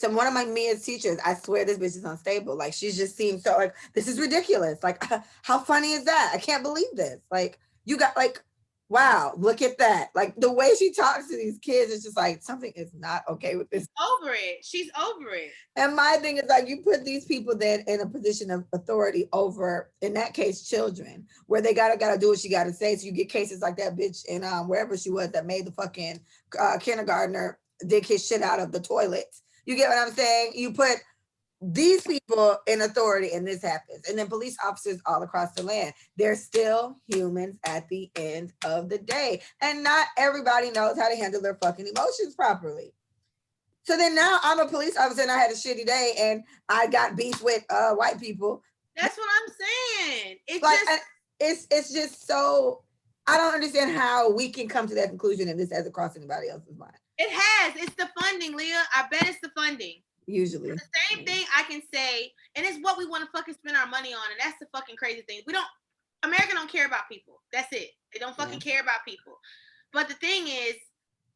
one of my Mia's teachers, I swear this bitch is unstable. Like, she just seems so like, this is ridiculous. Like, how funny is that? I can't believe this. Like, you got like, wow, look at that. Like, the way she talks to these kids is just like, something is not okay with this. Over it. She's over it. And my thing is like, you put these people then in a position of authority over, in that case, children, where they gotta do what she gotta say. So you get cases like that bitch in wherever she was that made the fucking kindergartner dig his shit out of the toilet. You get what I'm saying? You put these people in authority and this happens. And then police officers all across the land, they're still humans at the end of the day. And not everybody knows how to handle their fucking emotions properly. So then now I'm a police officer and I had a shitty day and I got beef with white people. That's what I'm saying. It's like, just it's just so, I don't understand how we can come to that conclusion and this hasn't crossed anybody else's mind. It has. It's the funding, Leah. I bet it's the funding. Usually. It's the same thing I can say, and it's what we want to fucking spend our money on, and that's the fucking crazy thing. America don't care about people. That's it. They don't fucking care about people. But the thing is,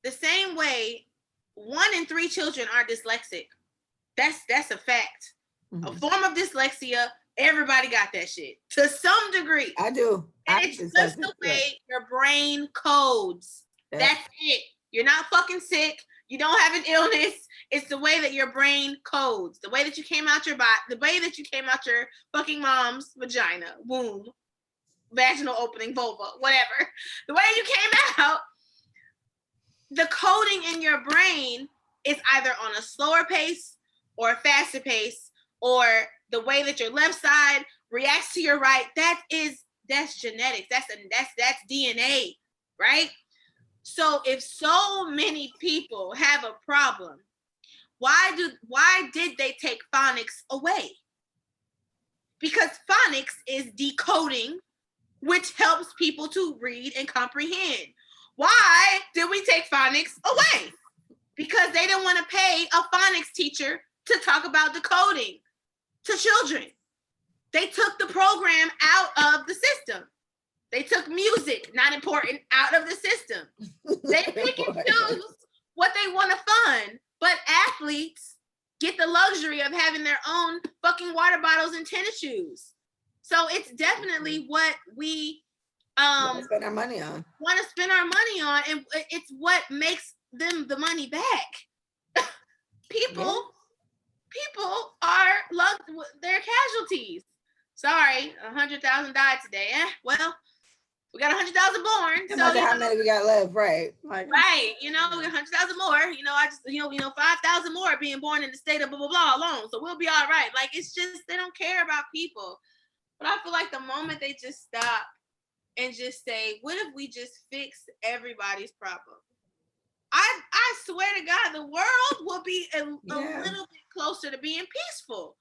the same way 1 in 3 children are dyslexic. That's a fact. Mm-hmm. A form of dyslexia, everybody got that shit to some degree. I do. And it's just the way your brain codes. That's it. You're not fucking sick. You don't have an illness. It's the way that your brain codes, the way that you came out your body, the way that you came out your fucking mom's vagina, womb, vaginal opening, vulva, whatever. The way you came out, the coding in your brain is either on a slower pace or a faster pace, or the way that your left side reacts to your right. That's genetics. That's DNA, right? So if so many people have a problem, why did they take phonics away? Because phonics is decoding, which helps people to read and comprehend. Why did we take phonics away? Because they didn't want to pay a phonics teacher to talk about decoding to children. They took the program out of the system. They took music, not important, out of the system. They pick and choose what they want to fund, but athletes get the luxury of having their own fucking water bottles and tennis shoes. So it's definitely what we want to spend our money on. And it's what makes them the money back. People are they're casualties. Sorry, 100,000 died today. Well, we got 100,000 born. So how many we got left, right? Right. We got 100,000 more. I just 5,000 more being born in the state of blah blah blah alone. So we'll be all right. Like, it's just they don't care about people. But I feel like the moment they just stop and just say, what if we just fix everybody's problem? I swear to God, the world will be a little bit closer to being peaceful.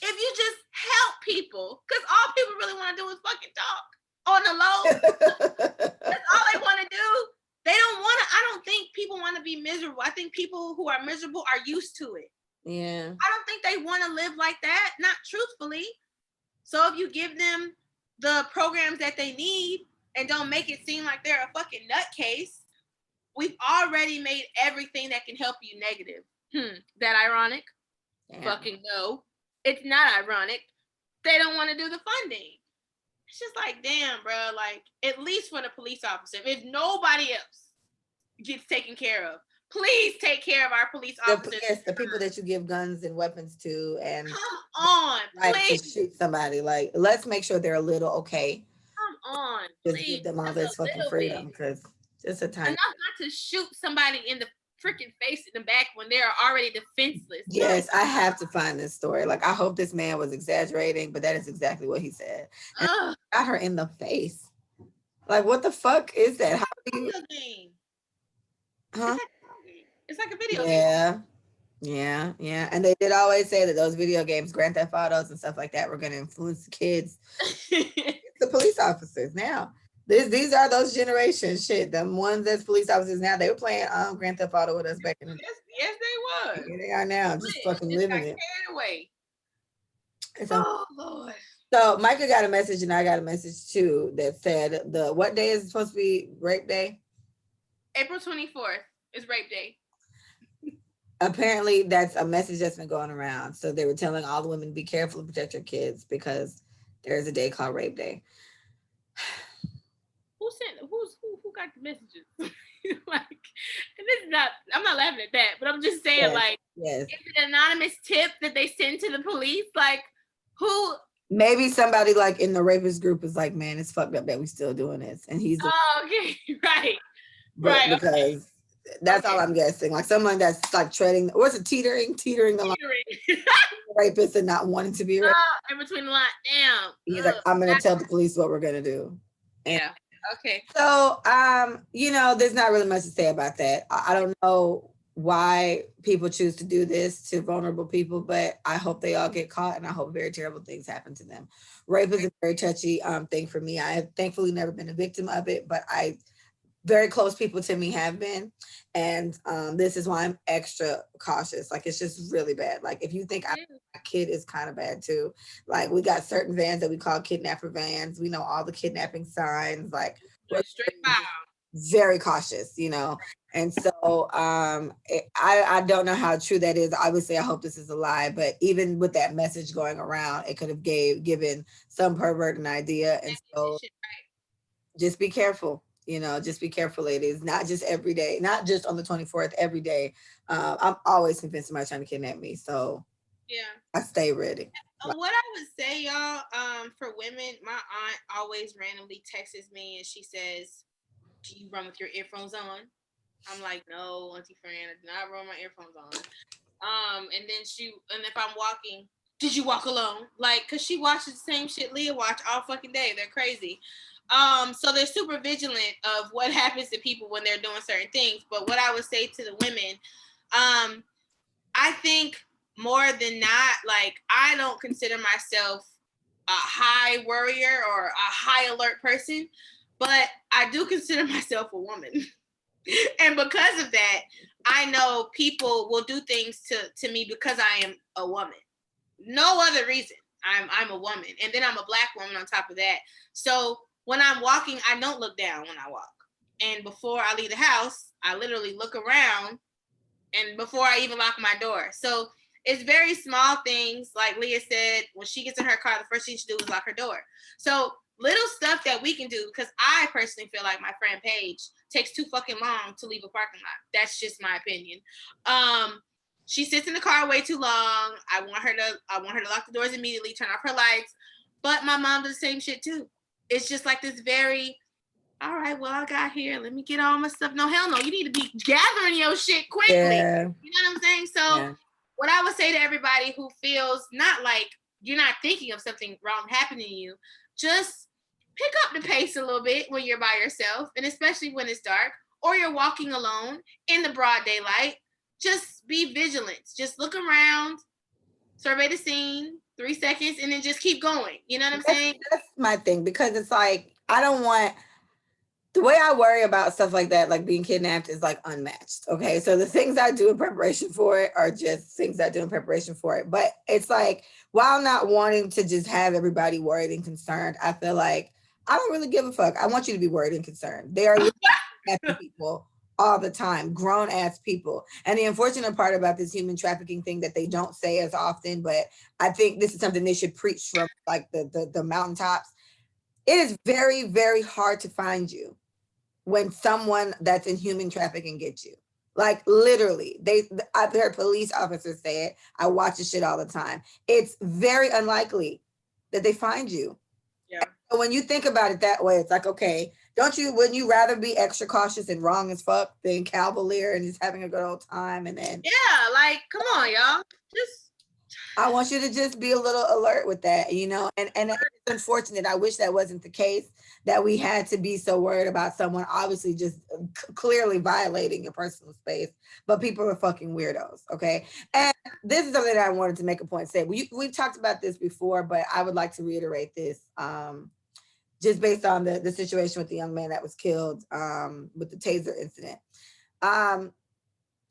If you just help people, because all people really want to do is fucking talk. on the low. That's all they want to do. They don't want to. I don't think people want to be miserable. I think people who are miserable are used to it. Yeah. I don't think they want to live like that, not truthfully. So if you give them the programs that they need and don't make it seem like they're a fucking nutcase, we've already made everything that can help you negative. That ironic? Damn. Fucking no. It's not ironic. They don't want to do the funding. It's just like, damn, bro. Like, at least for the police officer, if nobody else gets taken care of, please take care of our police officers. Yes, the people that you give guns and weapons to, and come on, please. To shoot somebody. Like, let's make sure they're a little okay. Come on, just please. Give them all this fucking freedom, because it's a time. Enough not to shoot somebody in the freaking face in the back when they're already defenseless. Yes, I have to find this story. Like, I hope this man was exaggerating, but that is exactly what he said. And got her in the face. Like, what the fuck is that? How do you? Huh? It's like a video game. Yeah. And they did always say that those video games, Grand Theft Autos and stuff like that, were going to influence the kids. The police officers now. These are those generations shit. The ones that's police officers now, they were playing Grand Theft Auto with us back in the day. Yes, they were. Here they are now, just fucking living it. Away. Lord. So Micah got a message and I got a message too that said what day is it supposed to be rape day? April 24th is rape day. Apparently that's a message that's been going around. So they were telling all the women, be careful and protect your kids because there's a day called rape day. Who got the messages? Like, and this is not, I'm not laughing at that, but I'm just saying, yes. Is it an anonymous tip that they send to the police? Like, who? Maybe somebody like in the rapist group is like, man, it's fucked up that we still doing this. And he's okay, right. Because okay. That's all I'm guessing. Like someone that's like treading, what's it, teetering the line. Rapist and not wanting to be raped. In between the line, damn. He's like, I'm gonna tell the police what we're gonna do. And yeah. Okay. So, there's not really much to say about that. I don't know why people choose to do this to vulnerable people, but I hope they all get caught and I hope very terrible things happen to them. Rape is a very touchy thing for me. I have thankfully never been a victim of it, but very close people to me have been. And this is why I'm extra cautious. Like, it's just really bad. Like, if you think a kid is kind of bad too, like we got certain vans that we call kidnapper vans. We know all the kidnapping signs, like we're very cautious, And so I don't know how true that is. Obviously, I hope this is a lie, but even with that message going around, it could have given some pervert an idea. And so just be careful. Just be careful, ladies. Not just every day, not just on the 24th, every day. I'm always convinced somebody's trying to kidnap me. So yeah, I stay ready. What I would say, y'all, for women, my aunt always randomly texts me and she says, do you run with your earphones on? I'm like, no, Auntie Fran, I do not run my earphones on. And then if I'm walking, did you walk alone? Like, cause she watches the same shit Leah watch all fucking day. They're crazy. So they're super vigilant of what happens to people when they're doing certain things. But what I would say to the women, I think more than not, like, I don't consider myself a high worrier or a high alert person, but I do consider myself a woman. And because of that, I know people will do things to me because I am a woman. No other reason. I'm a woman. And then I'm a Black woman on top of that. So when I'm walking, I don't look down when I walk. And before I leave the house, I literally look around and before I even lock my door. So it's very small things. Like Leah said, when she gets in her car, the first thing she do is lock her door. So little stuff that we can do, because I personally feel like my friend Paige takes too fucking long to leave a parking lot. That's just my opinion. She sits in the car way too long. I want her to lock the doors immediately, turn off her lights. But my mom does the same shit too. It's just like this very, all right, well, I got here. Let me get all my stuff. No, hell no. You need to be gathering your shit quickly. Yeah. You know what I'm saying? So what I would say to everybody who feels not like you're not thinking of something wrong happening to you, just pick up the pace a little bit when you're by yourself, and especially when it's dark or you're walking alone in the broad daylight. Just be vigilant. Just look around, survey the scene, 3 seconds, and then just keep going. You know what I'm saying? That's my thing, because it's like, I don't want, the way I worry about stuff like that, like being kidnapped, is like unmatched. Okay. So the things I do in preparation for it are just things I do in preparation for it. But it's like, while not wanting to just have everybody worried and concerned, I feel like I don't really give a fuck. I want you to be worried and concerned. They are literally people all the time, grown ass people. And the unfortunate part about this human trafficking thing that they don't say as often, but I think this is something they should preach from like the mountaintops. It is very, very hard to find you when someone that's in human trafficking gets you. Like literally, I've heard police officers say it. I watch this shit all the time. It's very unlikely that they find you. Yeah. So when you think about it that way, it's like, okay, wouldn't you rather be extra cautious and wrong as fuck than cavalier and just having a good old time? And then yeah, like come on, y'all. Just I want you to just be a little alert with that, you know, and it's unfortunate. I wish that wasn't the case, that we had to be so worried about someone obviously just clearly violating your personal space, but people are fucking weirdos. Okay. And this is something that I wanted to make a point to say. We've talked about this before, but I would like to reiterate this. Just based on the situation with the young man that was killed with the taser incident.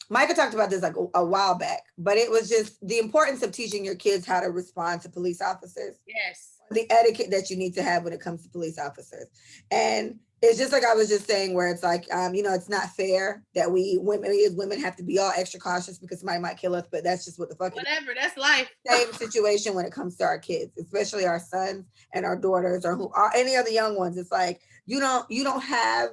Micah talked about this like a while back, but it was just the importance of teaching your kids how to respond to police officers. yes. The etiquette that you need to have when it comes to police officers. And it's just like I was just saying, where it's like, you know, it's not fair that we as women have to be all extra cautious because somebody might kill us, but that's just what the fuck Whatever, that's life. Same situation when it comes to our kids, especially our sons and our daughters, or who are any other young ones. It's like you don't have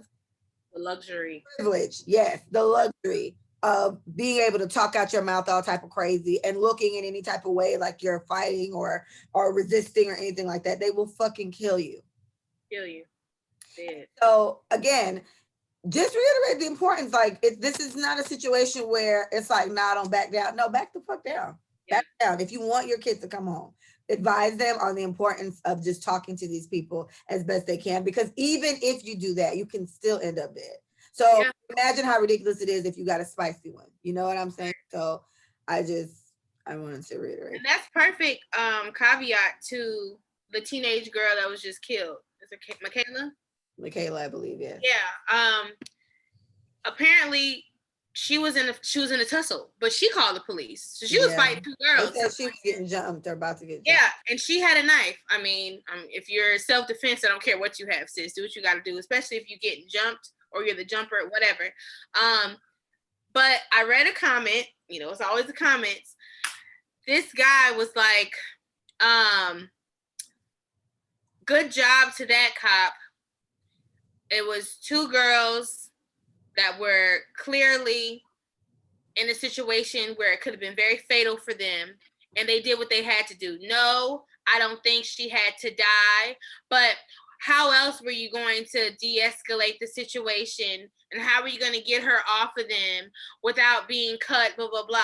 The luxury. privilege, yes, the luxury of being able to talk out your mouth all type of crazy and looking in any type of way like you're fighting or resisting or anything like that. They will fucking kill you. Kill you. Dead. So again, just reiterate the importance. Like this is not a situation where it's like, nah, don't back down. No, back the fuck down. Yeah. Back down. If you want your kids to come home, advise them on the importance of just talking to these people as best they can, because even if you do that, you can still end up dead. So imagine how ridiculous it is if you got a spicy one. You know what I'm saying? So I wanted to reiterate. And that's perfect caveat to the teenage girl that was just killed. Is it Michaela? Michaela, I believe, yeah. Yeah. Apparently she was in a tussle, but she called the police. So she was fighting two girls. They said she was getting jumped. They're about to get jumped. Yeah, and she had a knife. I mean, if you're self-defense, I don't care what you have, sis. Do what you got to do, especially if you're getting jumped or you're the jumper, whatever. But I read a comment. You know, it's always the comments. This guy was like, good job to that cop. It was two girls that were clearly in a situation where it could have been very fatal for them, and they did what they had to do. No, I don't think she had to die, but how else were you going to de-escalate the situation, and how were you going to get her off of them without being cut, blah, blah, blah.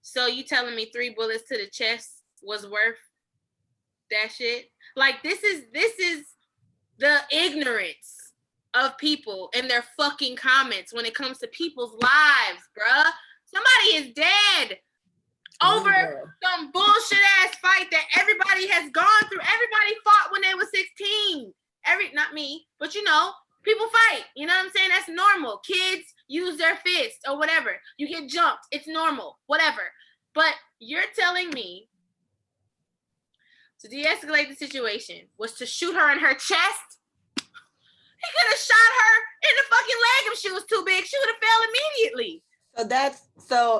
So you telling me 3 bullets to the chest was worth that shit? Like, this is the ignorance of people and their fucking comments when it comes to people's lives, bruh. Somebody is dead over some bullshit ass fight that everybody has gone through. Everybody fought when they were 16. Not me, but you know, people fight. You know what I'm saying? That's normal. Kids use their fists or whatever. You get jumped. It's normal. Whatever. But you're telling me to de-escalate the situation was to shoot her in her chest? He could have shot her in the fucking leg if she was too big. She would have fell immediately.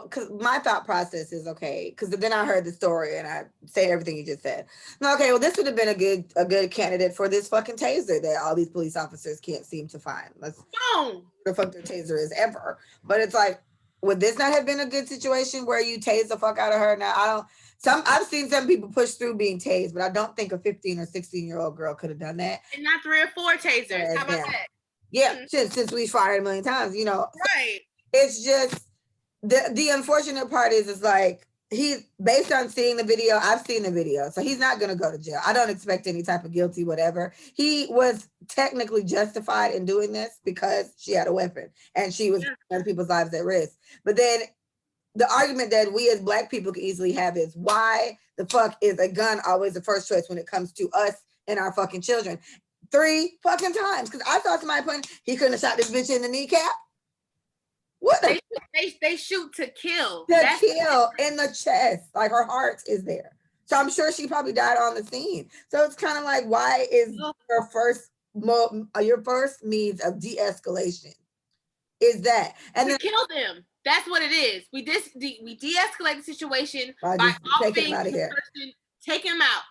Because my thought process is, okay, because then I heard the story and I say everything you just said. Okay, well, this would have been a good candidate for this fucking taser that all these police officers can't seem to find. Boom. The fuck their taser is ever. But it's like, would this not have been a good situation where you tase the fuck out of her? Now, I've seen some people push through being tased, but I don't think a 15 or 16-year-old girl could have done that. And not 3 or 4 tasers. How about that? Yeah, since we've fired a million times, you know. Right. It's just the unfortunate part is like, he's based on seeing the video. I've seen the video, so he's not going to go to jail. I don't expect any type of guilty, whatever. He was technically justified in doing this because she had a weapon and she was putting people's lives at risk. But then the argument that we as Black people can easily have is, why the fuck is a gun always the first choice when it comes to us and our fucking children? 3 fucking times. Because I saw somebody putting, he couldn't have shot this bitch in the kneecap. What the? They shoot to kill. To kill in the chest. Like her heart is there. So I'm sure she probably died on the scene. So it's kind of like, why is your first means of de-escalation is that? And to then kill them. That's what it is. We de-escalate the situation by taking him out of here. Take him out.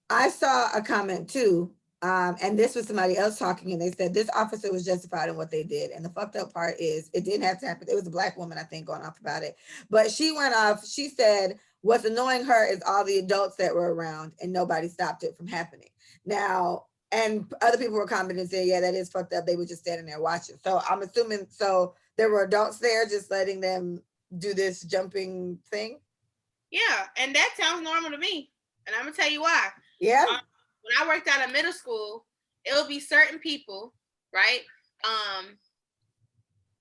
I saw a comment too, and this was somebody else talking, and they said this officer was justified in what they did. And the fucked up part is it didn't have to happen. It was a Black woman, I think, going off about it. But she went off. She said what's annoying her is all the adults that were around and nobody stopped it from happening. Now, and other people were commenting saying, yeah, that is fucked up. They were just standing there watching. So I'm assuming, so there were adults there just letting them do this jumping thing. Yeah, and that sounds normal to me. And I'm gonna tell you why. Yeah. When I worked out of middle school, it would be certain people, right?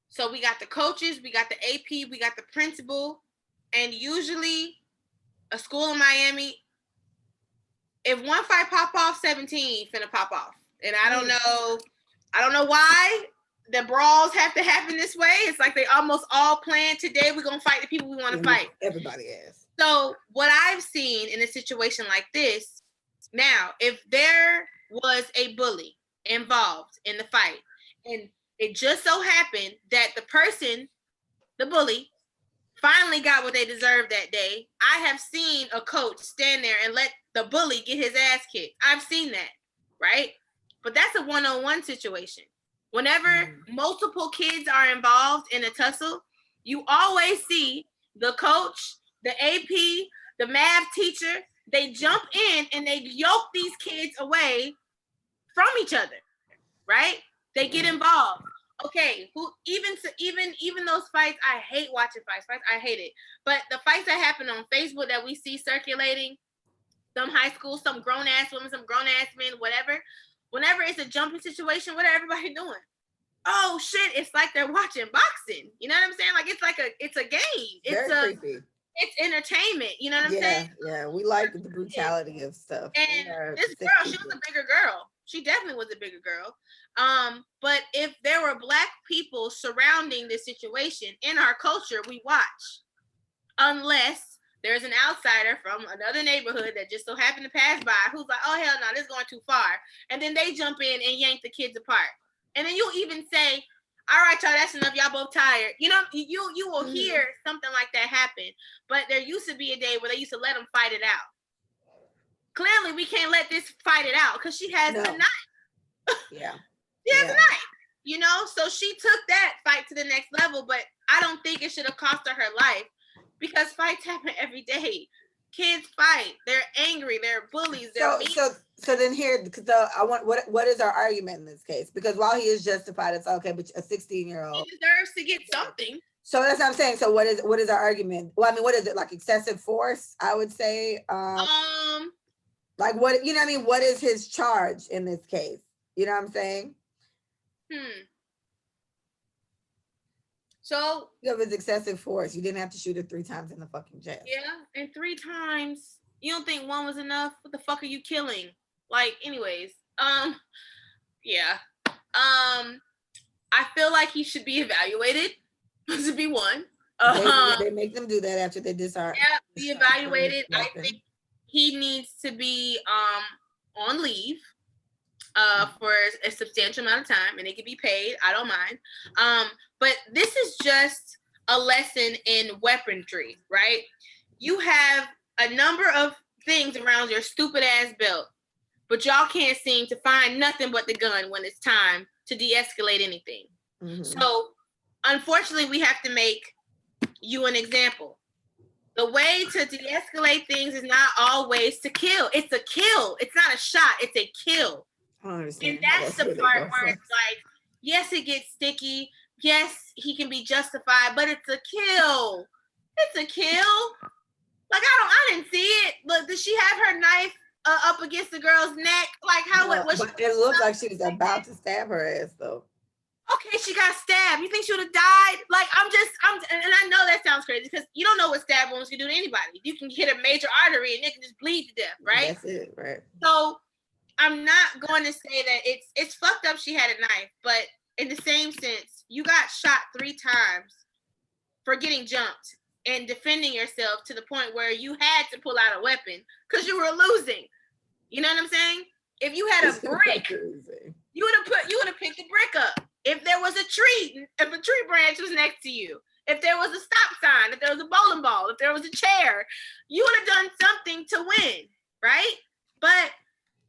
So we got the coaches, we got the AP, we got the principal, and usually a school in Miami, if one fight pop off, 17 finna pop off. And I don't know why the brawls have to happen this way. It's like they almost all plan today. We're gonna fight the people we want to fight. Everybody is. So what I've seen in a situation like this, now, if there was a bully involved in the fight, and it just so happened that the person, the bully, finally got what they deserved that day, I have seen a coach stand there and let the bully get his ass kicked. I've seen that, right? But that's a one-on-one situation. Whenever multiple kids are involved in a tussle, you always see the coach, the AP, the math teacher, they jump in and they yoke these kids away from each other, right? They get involved. Okay, even those fights, I hate watching fights. I hate it. But the fights that happen on Facebook that we see circulating, some high school, some grown-ass women, some grown-ass men, whatever, whenever it's a jumping situation, what are everybody doing? Oh shit, it's like they're watching boxing. You know what I'm saying? Like it's a game. Very creepy. It's entertainment. You know what I'm saying? Yeah, we like the brutality of stuff. And this girl, she was a bigger girl. She definitely was a bigger girl. But if there were Black people surrounding this situation in our culture, we watch. Unless there's an outsider from another neighborhood that just so happened to pass by who's like, oh, hell no, this is going too far. And then they jump in and yank the kids apart. And then you'll even say, all right, y'all, that's enough. Y'all both tired. You know, you will hear something like that happen. But there used to be a day where they used to let them fight it out. Clearly, we can't let this fight it out because she has a knife. Yeah. She has a knife. You know, so she took that fight to the next level. But I don't think it should have cost her life because fights happen every day. Kids fight. They're angry. They're bullies. They're mean. So then here, I want what is our argument in this case? Because while he is justified, it's okay, but a 16-year-old he deserves to get something. So that's what I'm saying. So what is our argument? Well, I mean, what is it, like excessive force? I would say. Like what, you know what I mean? What is his charge in this case? You know what I'm saying? So it was excessive force. You didn't have to shoot her 3 times in the fucking chest. Yeah, and 3 times. You don't think 1 was enough? What the fuck are you killing? Like, anyways, yeah. I feel like he should be evaluated to be 1. They make them do that after they disarm. Yeah, be evaluated. I think he needs to be on leave for a substantial amount of time, and it can be paid. I don't mind. But this is just a lesson in weaponry, right? You have a number of things around your stupid ass belt, but y'all can't seem to find nothing but the gun when it's time to de-escalate anything. So unfortunately, we have to make you an example. The way to de-escalate things is not always to kill. It's a kill. It's not a shot. It's a kill. And that's the part where it's like, yes, it gets sticky. Yes, he can be justified, but it's a kill. It's a kill. Like, I didn't see it. Look, did she have her knife up against the girl's neck? Like, it looked like she was about to stab her ass, though. Okay, she got stabbed. You think she would have died? Like, and I know that sounds crazy because you don't know what stab wounds can do to anybody. You can hit a major artery and it can just bleed to death, right? That's it, right? So I'm not going to say that it's fucked up she had a knife, but in the same sense, you got shot 3 times for getting jumped and defending yourself to the point where you had to pull out a weapon because you were losing. You know what I'm saying? If you had a brick, you would have picked the brick up. If there was a tree, if a tree branch was next to you, if there was a stop sign, if there was a bowling ball, if there was a chair, you would have done something to win, right? But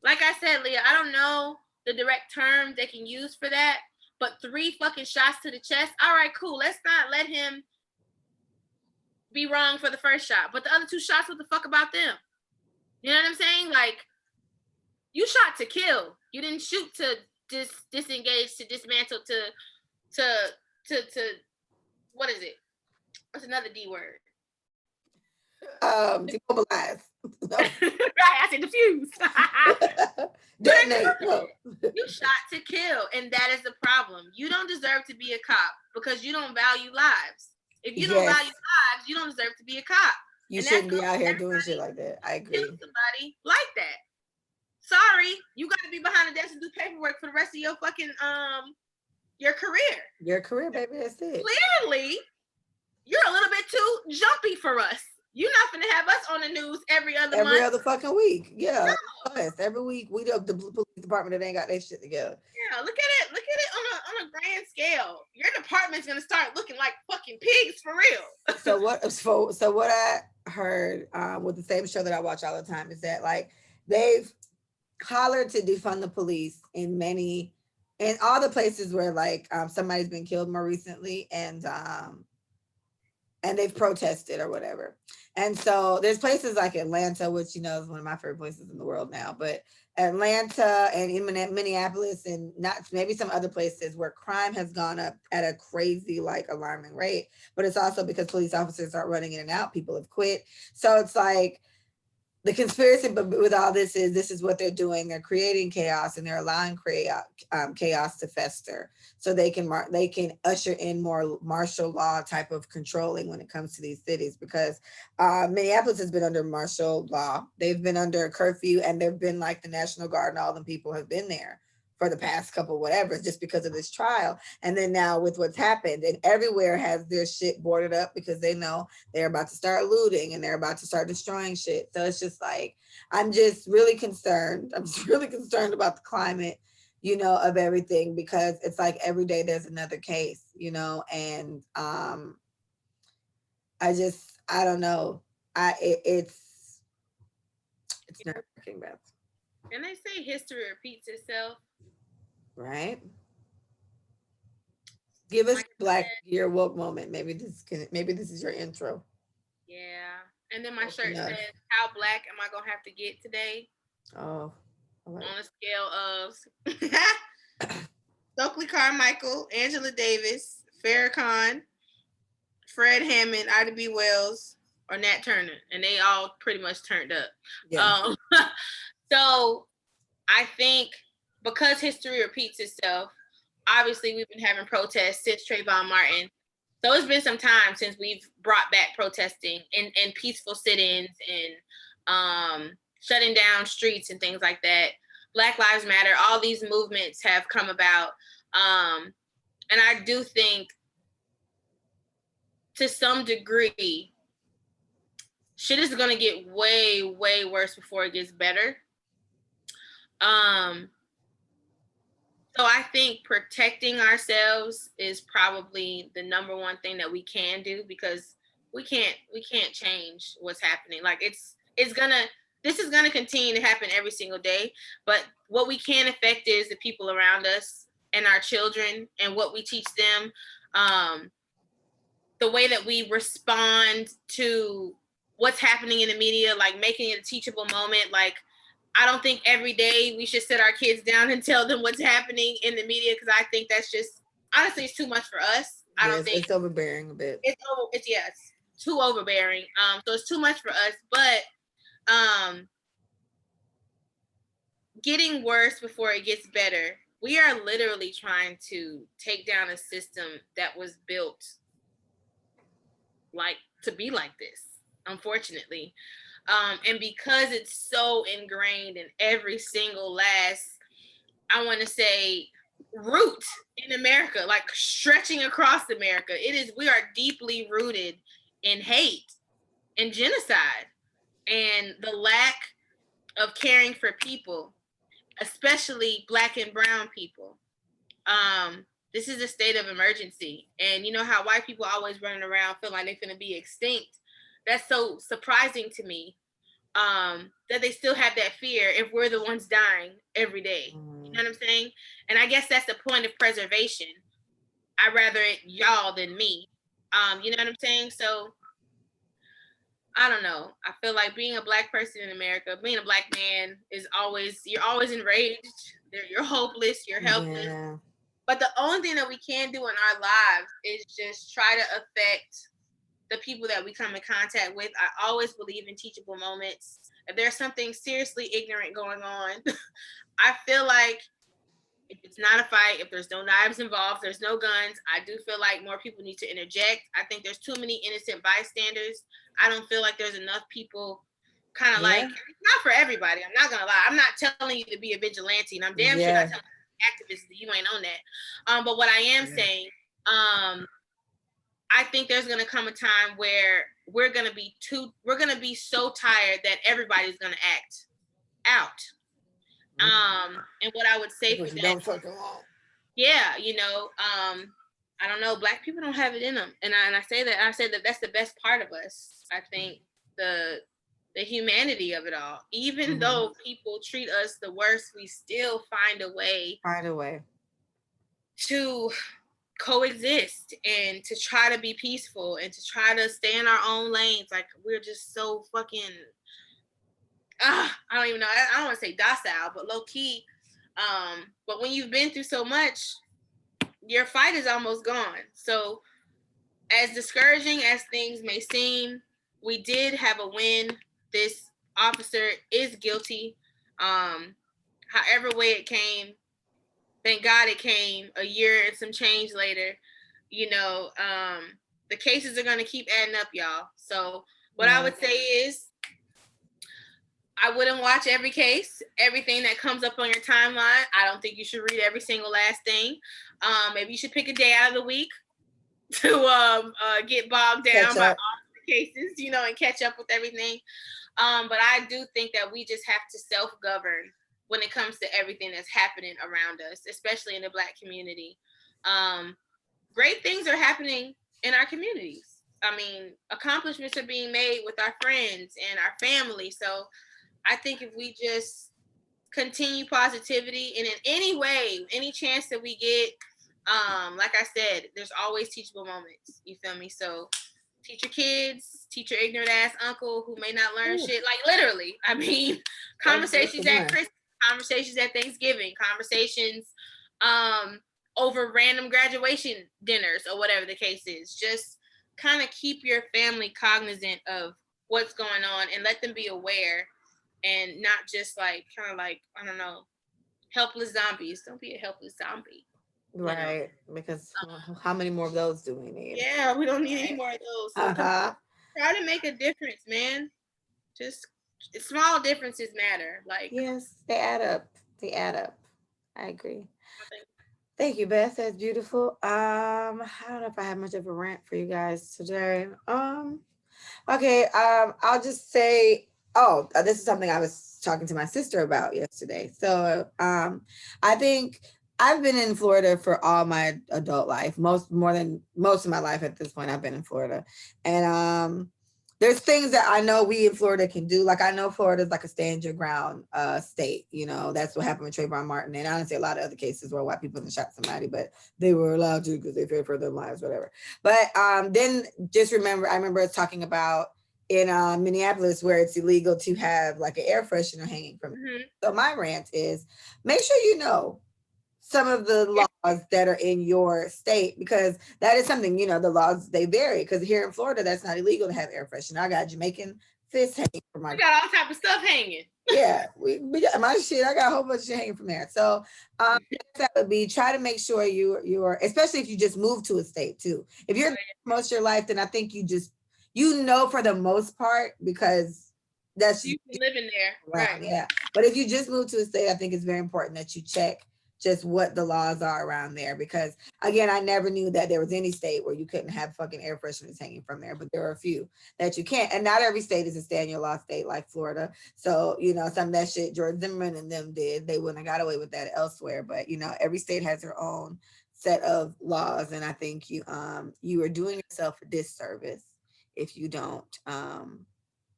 like I said, Leah, I don't know the direct term they can use for that, but 3 fucking shots to the chest. All right, cool. Let's not let him be wrong for the first shot, but the other 2 shots, what the fuck about them? You know what I'm saying? Like, you shot to kill. You didn't shoot to disengage, to dismantle, to what is it? What's another D word? Demobilize. Right, I said diffuse. Detonate. No. You shot to kill, and that is the problem. You don't deserve to be a cop because you don't value lives. If you don't value lives, you don't deserve to be a cop. You shouldn't be out here doing shit like that. I agree. Kill somebody like that. Sorry, you got to be behind the desk and do paperwork for the rest of your fucking your career. Your career, baby. That's it. Clearly, you're a little bit too jumpy for us. You're not gonna have us on the news every other month. Every other fucking week. Yeah. No. Every week we do the police department that ain't got their shit together. Yeah, look at it. Look at it on a grand scale. Your department's gonna start looking like fucking pigs for real. So what I heard with the same show that I watch all the time is that like they've hollered to defund the police in all the places where like somebody's been killed more recently, and they've protested or whatever. And so there's places like Atlanta, which, you know, is one of my favorite places in the world now, but Atlanta and in Minneapolis and not maybe some other places where crime has gone up at a crazy, like alarming rate. But it's also because police officers aren't running in and out. People have quit. So it's like, the conspiracy, but with all this is what they're doing. They're creating chaos and they're allowing chaos to fester, so they can usher in more martial law type of controlling when it comes to these cities. Because Minneapolis has been under martial law. They've been under a curfew, and they've been like the National Guard, and all the people have been there for the past couple whatever, just because of this trial. And then now with what's happened, and everywhere has their shit boarded up because they know they're about to start looting and they're about to start destroying shit. So it's just like, I'm just really concerned. I'm just really concerned about the climate, you know, of everything, because it's like every day there's another case, you know, and I don't know. It's nerve-wracking, Beth. And they say history repeats itself. Right. Give us Black Year woke moment. Maybe this is your intro. Yeah. And then my shirt says, "How black am I gonna have to get today?" Oh. On a scale of Stokely Carmichael, Angela Davis, Farrakhan, Fred Hammond, Ida B. Wells, or Nat Turner, and they all pretty much turned up. Yeah. So I think because history repeats itself, obviously we've been having protests since Trayvon Martin. So it's been some time since we've brought back protesting and peaceful sit-ins and shutting down streets and things like that. Black Lives Matter, all these movements have come about. And I do think to some degree, shit is going to get way, way worse before it gets better. So I think protecting ourselves is probably the number one thing that we can do, because we can't change what's happening. Like this is gonna continue to happen every single day. But what we can affect is the people around us and our children and what we teach them, the way that we respond to what's happening in the media, like making it a teachable moment. Like, I don't think every day we should sit our kids down and tell them what's happening in the media, because I think that's just, honestly, it's too much for us. I don't think it's overbearing a bit. It's too overbearing. So it's too much for us. But getting worse before it gets better. We are literally trying to take down a system that was built like to be like this, unfortunately. And because it's so ingrained in every single last, I want to say, root in America, like stretching across America, we are deeply rooted in hate and genocide and the lack of caring for people, especially Black and brown people. This is a state of emergency. And you know how white people always running around feeling like they're going to be extinct? That's so surprising to me, that they still have that fear if we're the ones dying every day. You know what I'm saying? And I guess that's the point of preservation. I'd rather it y'all than me. You know what I'm saying? So I don't know. I feel like being a Black person in America, being a Black man you're always enraged. You're hopeless. You're helpless. Yeah. But the only thing that we can do in our lives is just try to affect the people that we come in contact with. I always believe in teachable moments. If there's something seriously ignorant going on, I feel like if it's not a fight, if there's no knives involved, there's no guns, I do feel like more people need to interject. I think there's too many innocent bystanders. I don't feel like there's enough people kind of like, not for everybody. I'm not going to lie. I'm not telling you to be a vigilante, and I'm damn sure not telling activists that you ain't on that. But what I am saying, I think there's going to come a time where we're going to be so tired that everybody's going to act out. And what I would say for that, yeah, you know, I don't know, Black people don't have it in them. And I say that that's the best part of us. I think the humanity of it all, even though people treat us the worst, we still find a way to coexist and to try to be peaceful and to try to stay in our own lanes. Like, we're just so fucking I don't even know, I don't want to say docile, but low key. But when you've been through so much, your fight is almost gone. So as discouraging as things may seem, we did have a win. This officer is guilty. However way it came, thank God it came a year and some change later. You know, the cases are going to keep adding up, y'all. So what I would say is, I wouldn't watch every case, everything that comes up on your timeline. I don't think you should read every single last thing. Maybe you should pick a day out of the week to get bogged down by all the cases, you know, and catch up with everything. But I do think that we just have to self-govern when it comes to everything that's happening around us, especially in the Black community. Great things are happening in our communities. I mean, accomplishments are being made with our friends and our family. So I think if we just continue positivity and in any way, any chance that we get, like I said, there's always teachable moments. You feel me? So teach your kids, teach your ignorant ass uncle who may not learn shit. Like, literally, I mean, conversations at Christmas, conversations at Thanksgiving, conversations over random graduation dinners or whatever the case is. Just kind of keep your family cognizant of what's going on and let them be aware. And not just like, kind of like, I don't know, helpless zombies. Don't be a helpless zombie. Right. You know? Because how many more of those do we need? Yeah, we don't need any more of those. So try to make a difference, man. Just small differences matter. Like, yes, they add up. I agree. Thank you, Beth. That's beautiful. I don't know if I have much of a rant for you guys today. Okay. I'll just say, this is something I was talking to my sister about yesterday. So I think I've been in Florida for all my adult life, more than most of my life at this point. I've been in Florida, and there's things that I know we in Florida can do. Like, I know Florida is like a stand your ground state. You know, that's what happened with Trayvon Martin, and I don't see a lot of other cases where white people shot somebody, but they were allowed to because they feared for their lives, whatever. But then just remember, I remember us talking about in Minneapolis where it's illegal to have like an air freshener hanging from. So my rant is, make sure you know some of the laws that are in your state, because that is something, you know, the laws, they vary, because here in Florida, that's not illegal to have air freshener. I got Jamaican fish hanging from my. We got all type of stuff hanging. Yeah, we got my shit. I got a whole bunch of shit hanging from there. So that would be, try to make sure you're, especially if you just move to a state too. If you're most of your life, then I think you know, for the most part, because that's You can live in there, around, right? yeah. But if you just move to a state, I think it's very important that you check just what the laws are around there. Because again, I never knew that there was any state where you couldn't have fucking air fresheners hanging from there, but there are a few that you can't. And not every state is a stand your law state like Florida. So, you know, some of that shit George Zimmerman and them did, they wouldn't have got away with that elsewhere. But you know, every state has their own set of laws. And I think you are doing yourself a disservice if you don't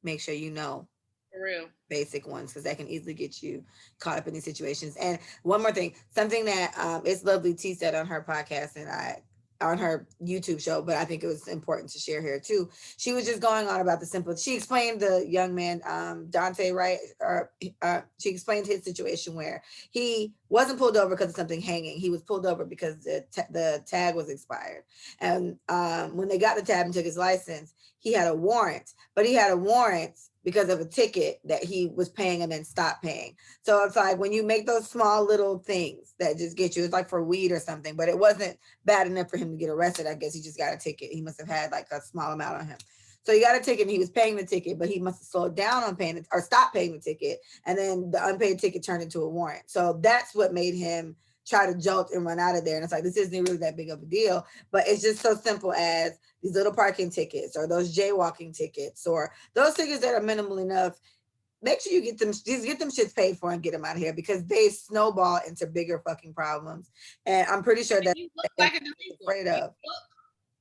make sure you know For real. basic ones, because that can easily get you caught up in these situations. And one more thing, something that it's lovely T said on her podcast and I on her YouTube show, but I think it was important to share here too. She was just going on about the simple. She explained the young man, Dante, right? Or she explained his situation where he wasn't pulled over because of something hanging. He was pulled over because the tag was expired, and when they got the tab and took his license, he had a warrant, but he had a warrant because of a ticket that he was paying and then stopped paying. So it's like when you make those small little things that just get you, it's like for weed or something, but it wasn't bad enough for him to get arrested. I guess he just got a ticket. He must have had like a small amount on him. So he got a ticket and he was paying the ticket, but he must have slowed down on paying it or stopped paying the ticket. And then the unpaid ticket turned into a warrant. So that's what made him try to jolt and run out of there. And it's like, this isn't really that big of a deal, but it's just so simple as these little parking tickets or those jaywalking tickets or those tickets that are minimal enough. Make sure you get them, just get them shits paid for and get them out of here because they snowball into bigger fucking problems. And I'm pretty sure that You look like a delinquent. afraid of.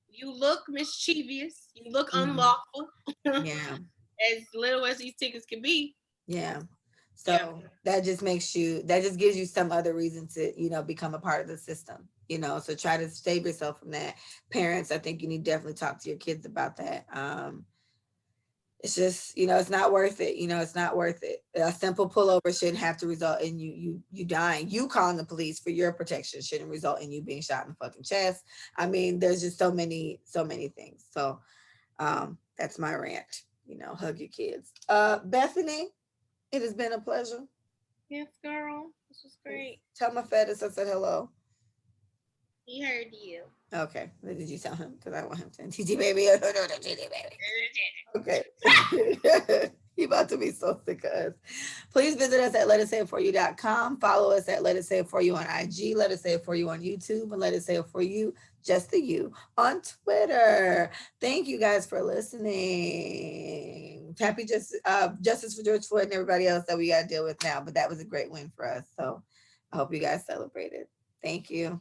You look mischievous. You look Mhm. unlawful. Yeah. As little as these tickets can be. Yeah. So Yeah. that just makes you, that just gives you some other reason to, you know, become a part of the system, you know, so try to save yourself from that. Parents, I think you need to definitely talk to your kids about that. It's just, you know, it's not worth it. You know, it's not worth it. A simple pullover shouldn't have to result in you dying. You calling the police for your protection shouldn't result in you being shot in the fucking chest. I mean, there's just so many things. So that's my rant. You know, hug your kids. Bethany, it has been a pleasure. Yes, girl. This was great. Tell my fetus I said hello. He heard you. Okay. What did you tell him? Because I want him to TT baby. Oh, no, no, TT baby. Okay. He about to be so sick of us. Please visit us at letitsaitforyou.com. Follow us at Let It Say It For You on IG. Let It Say It For You on YouTube. And Let It Say It For You, just the you, on Twitter. Thank you guys for listening. Happy justice for George Floyd and everybody else that we got to deal with now. But that was a great win for us. So I hope you guys celebrated. Thank you.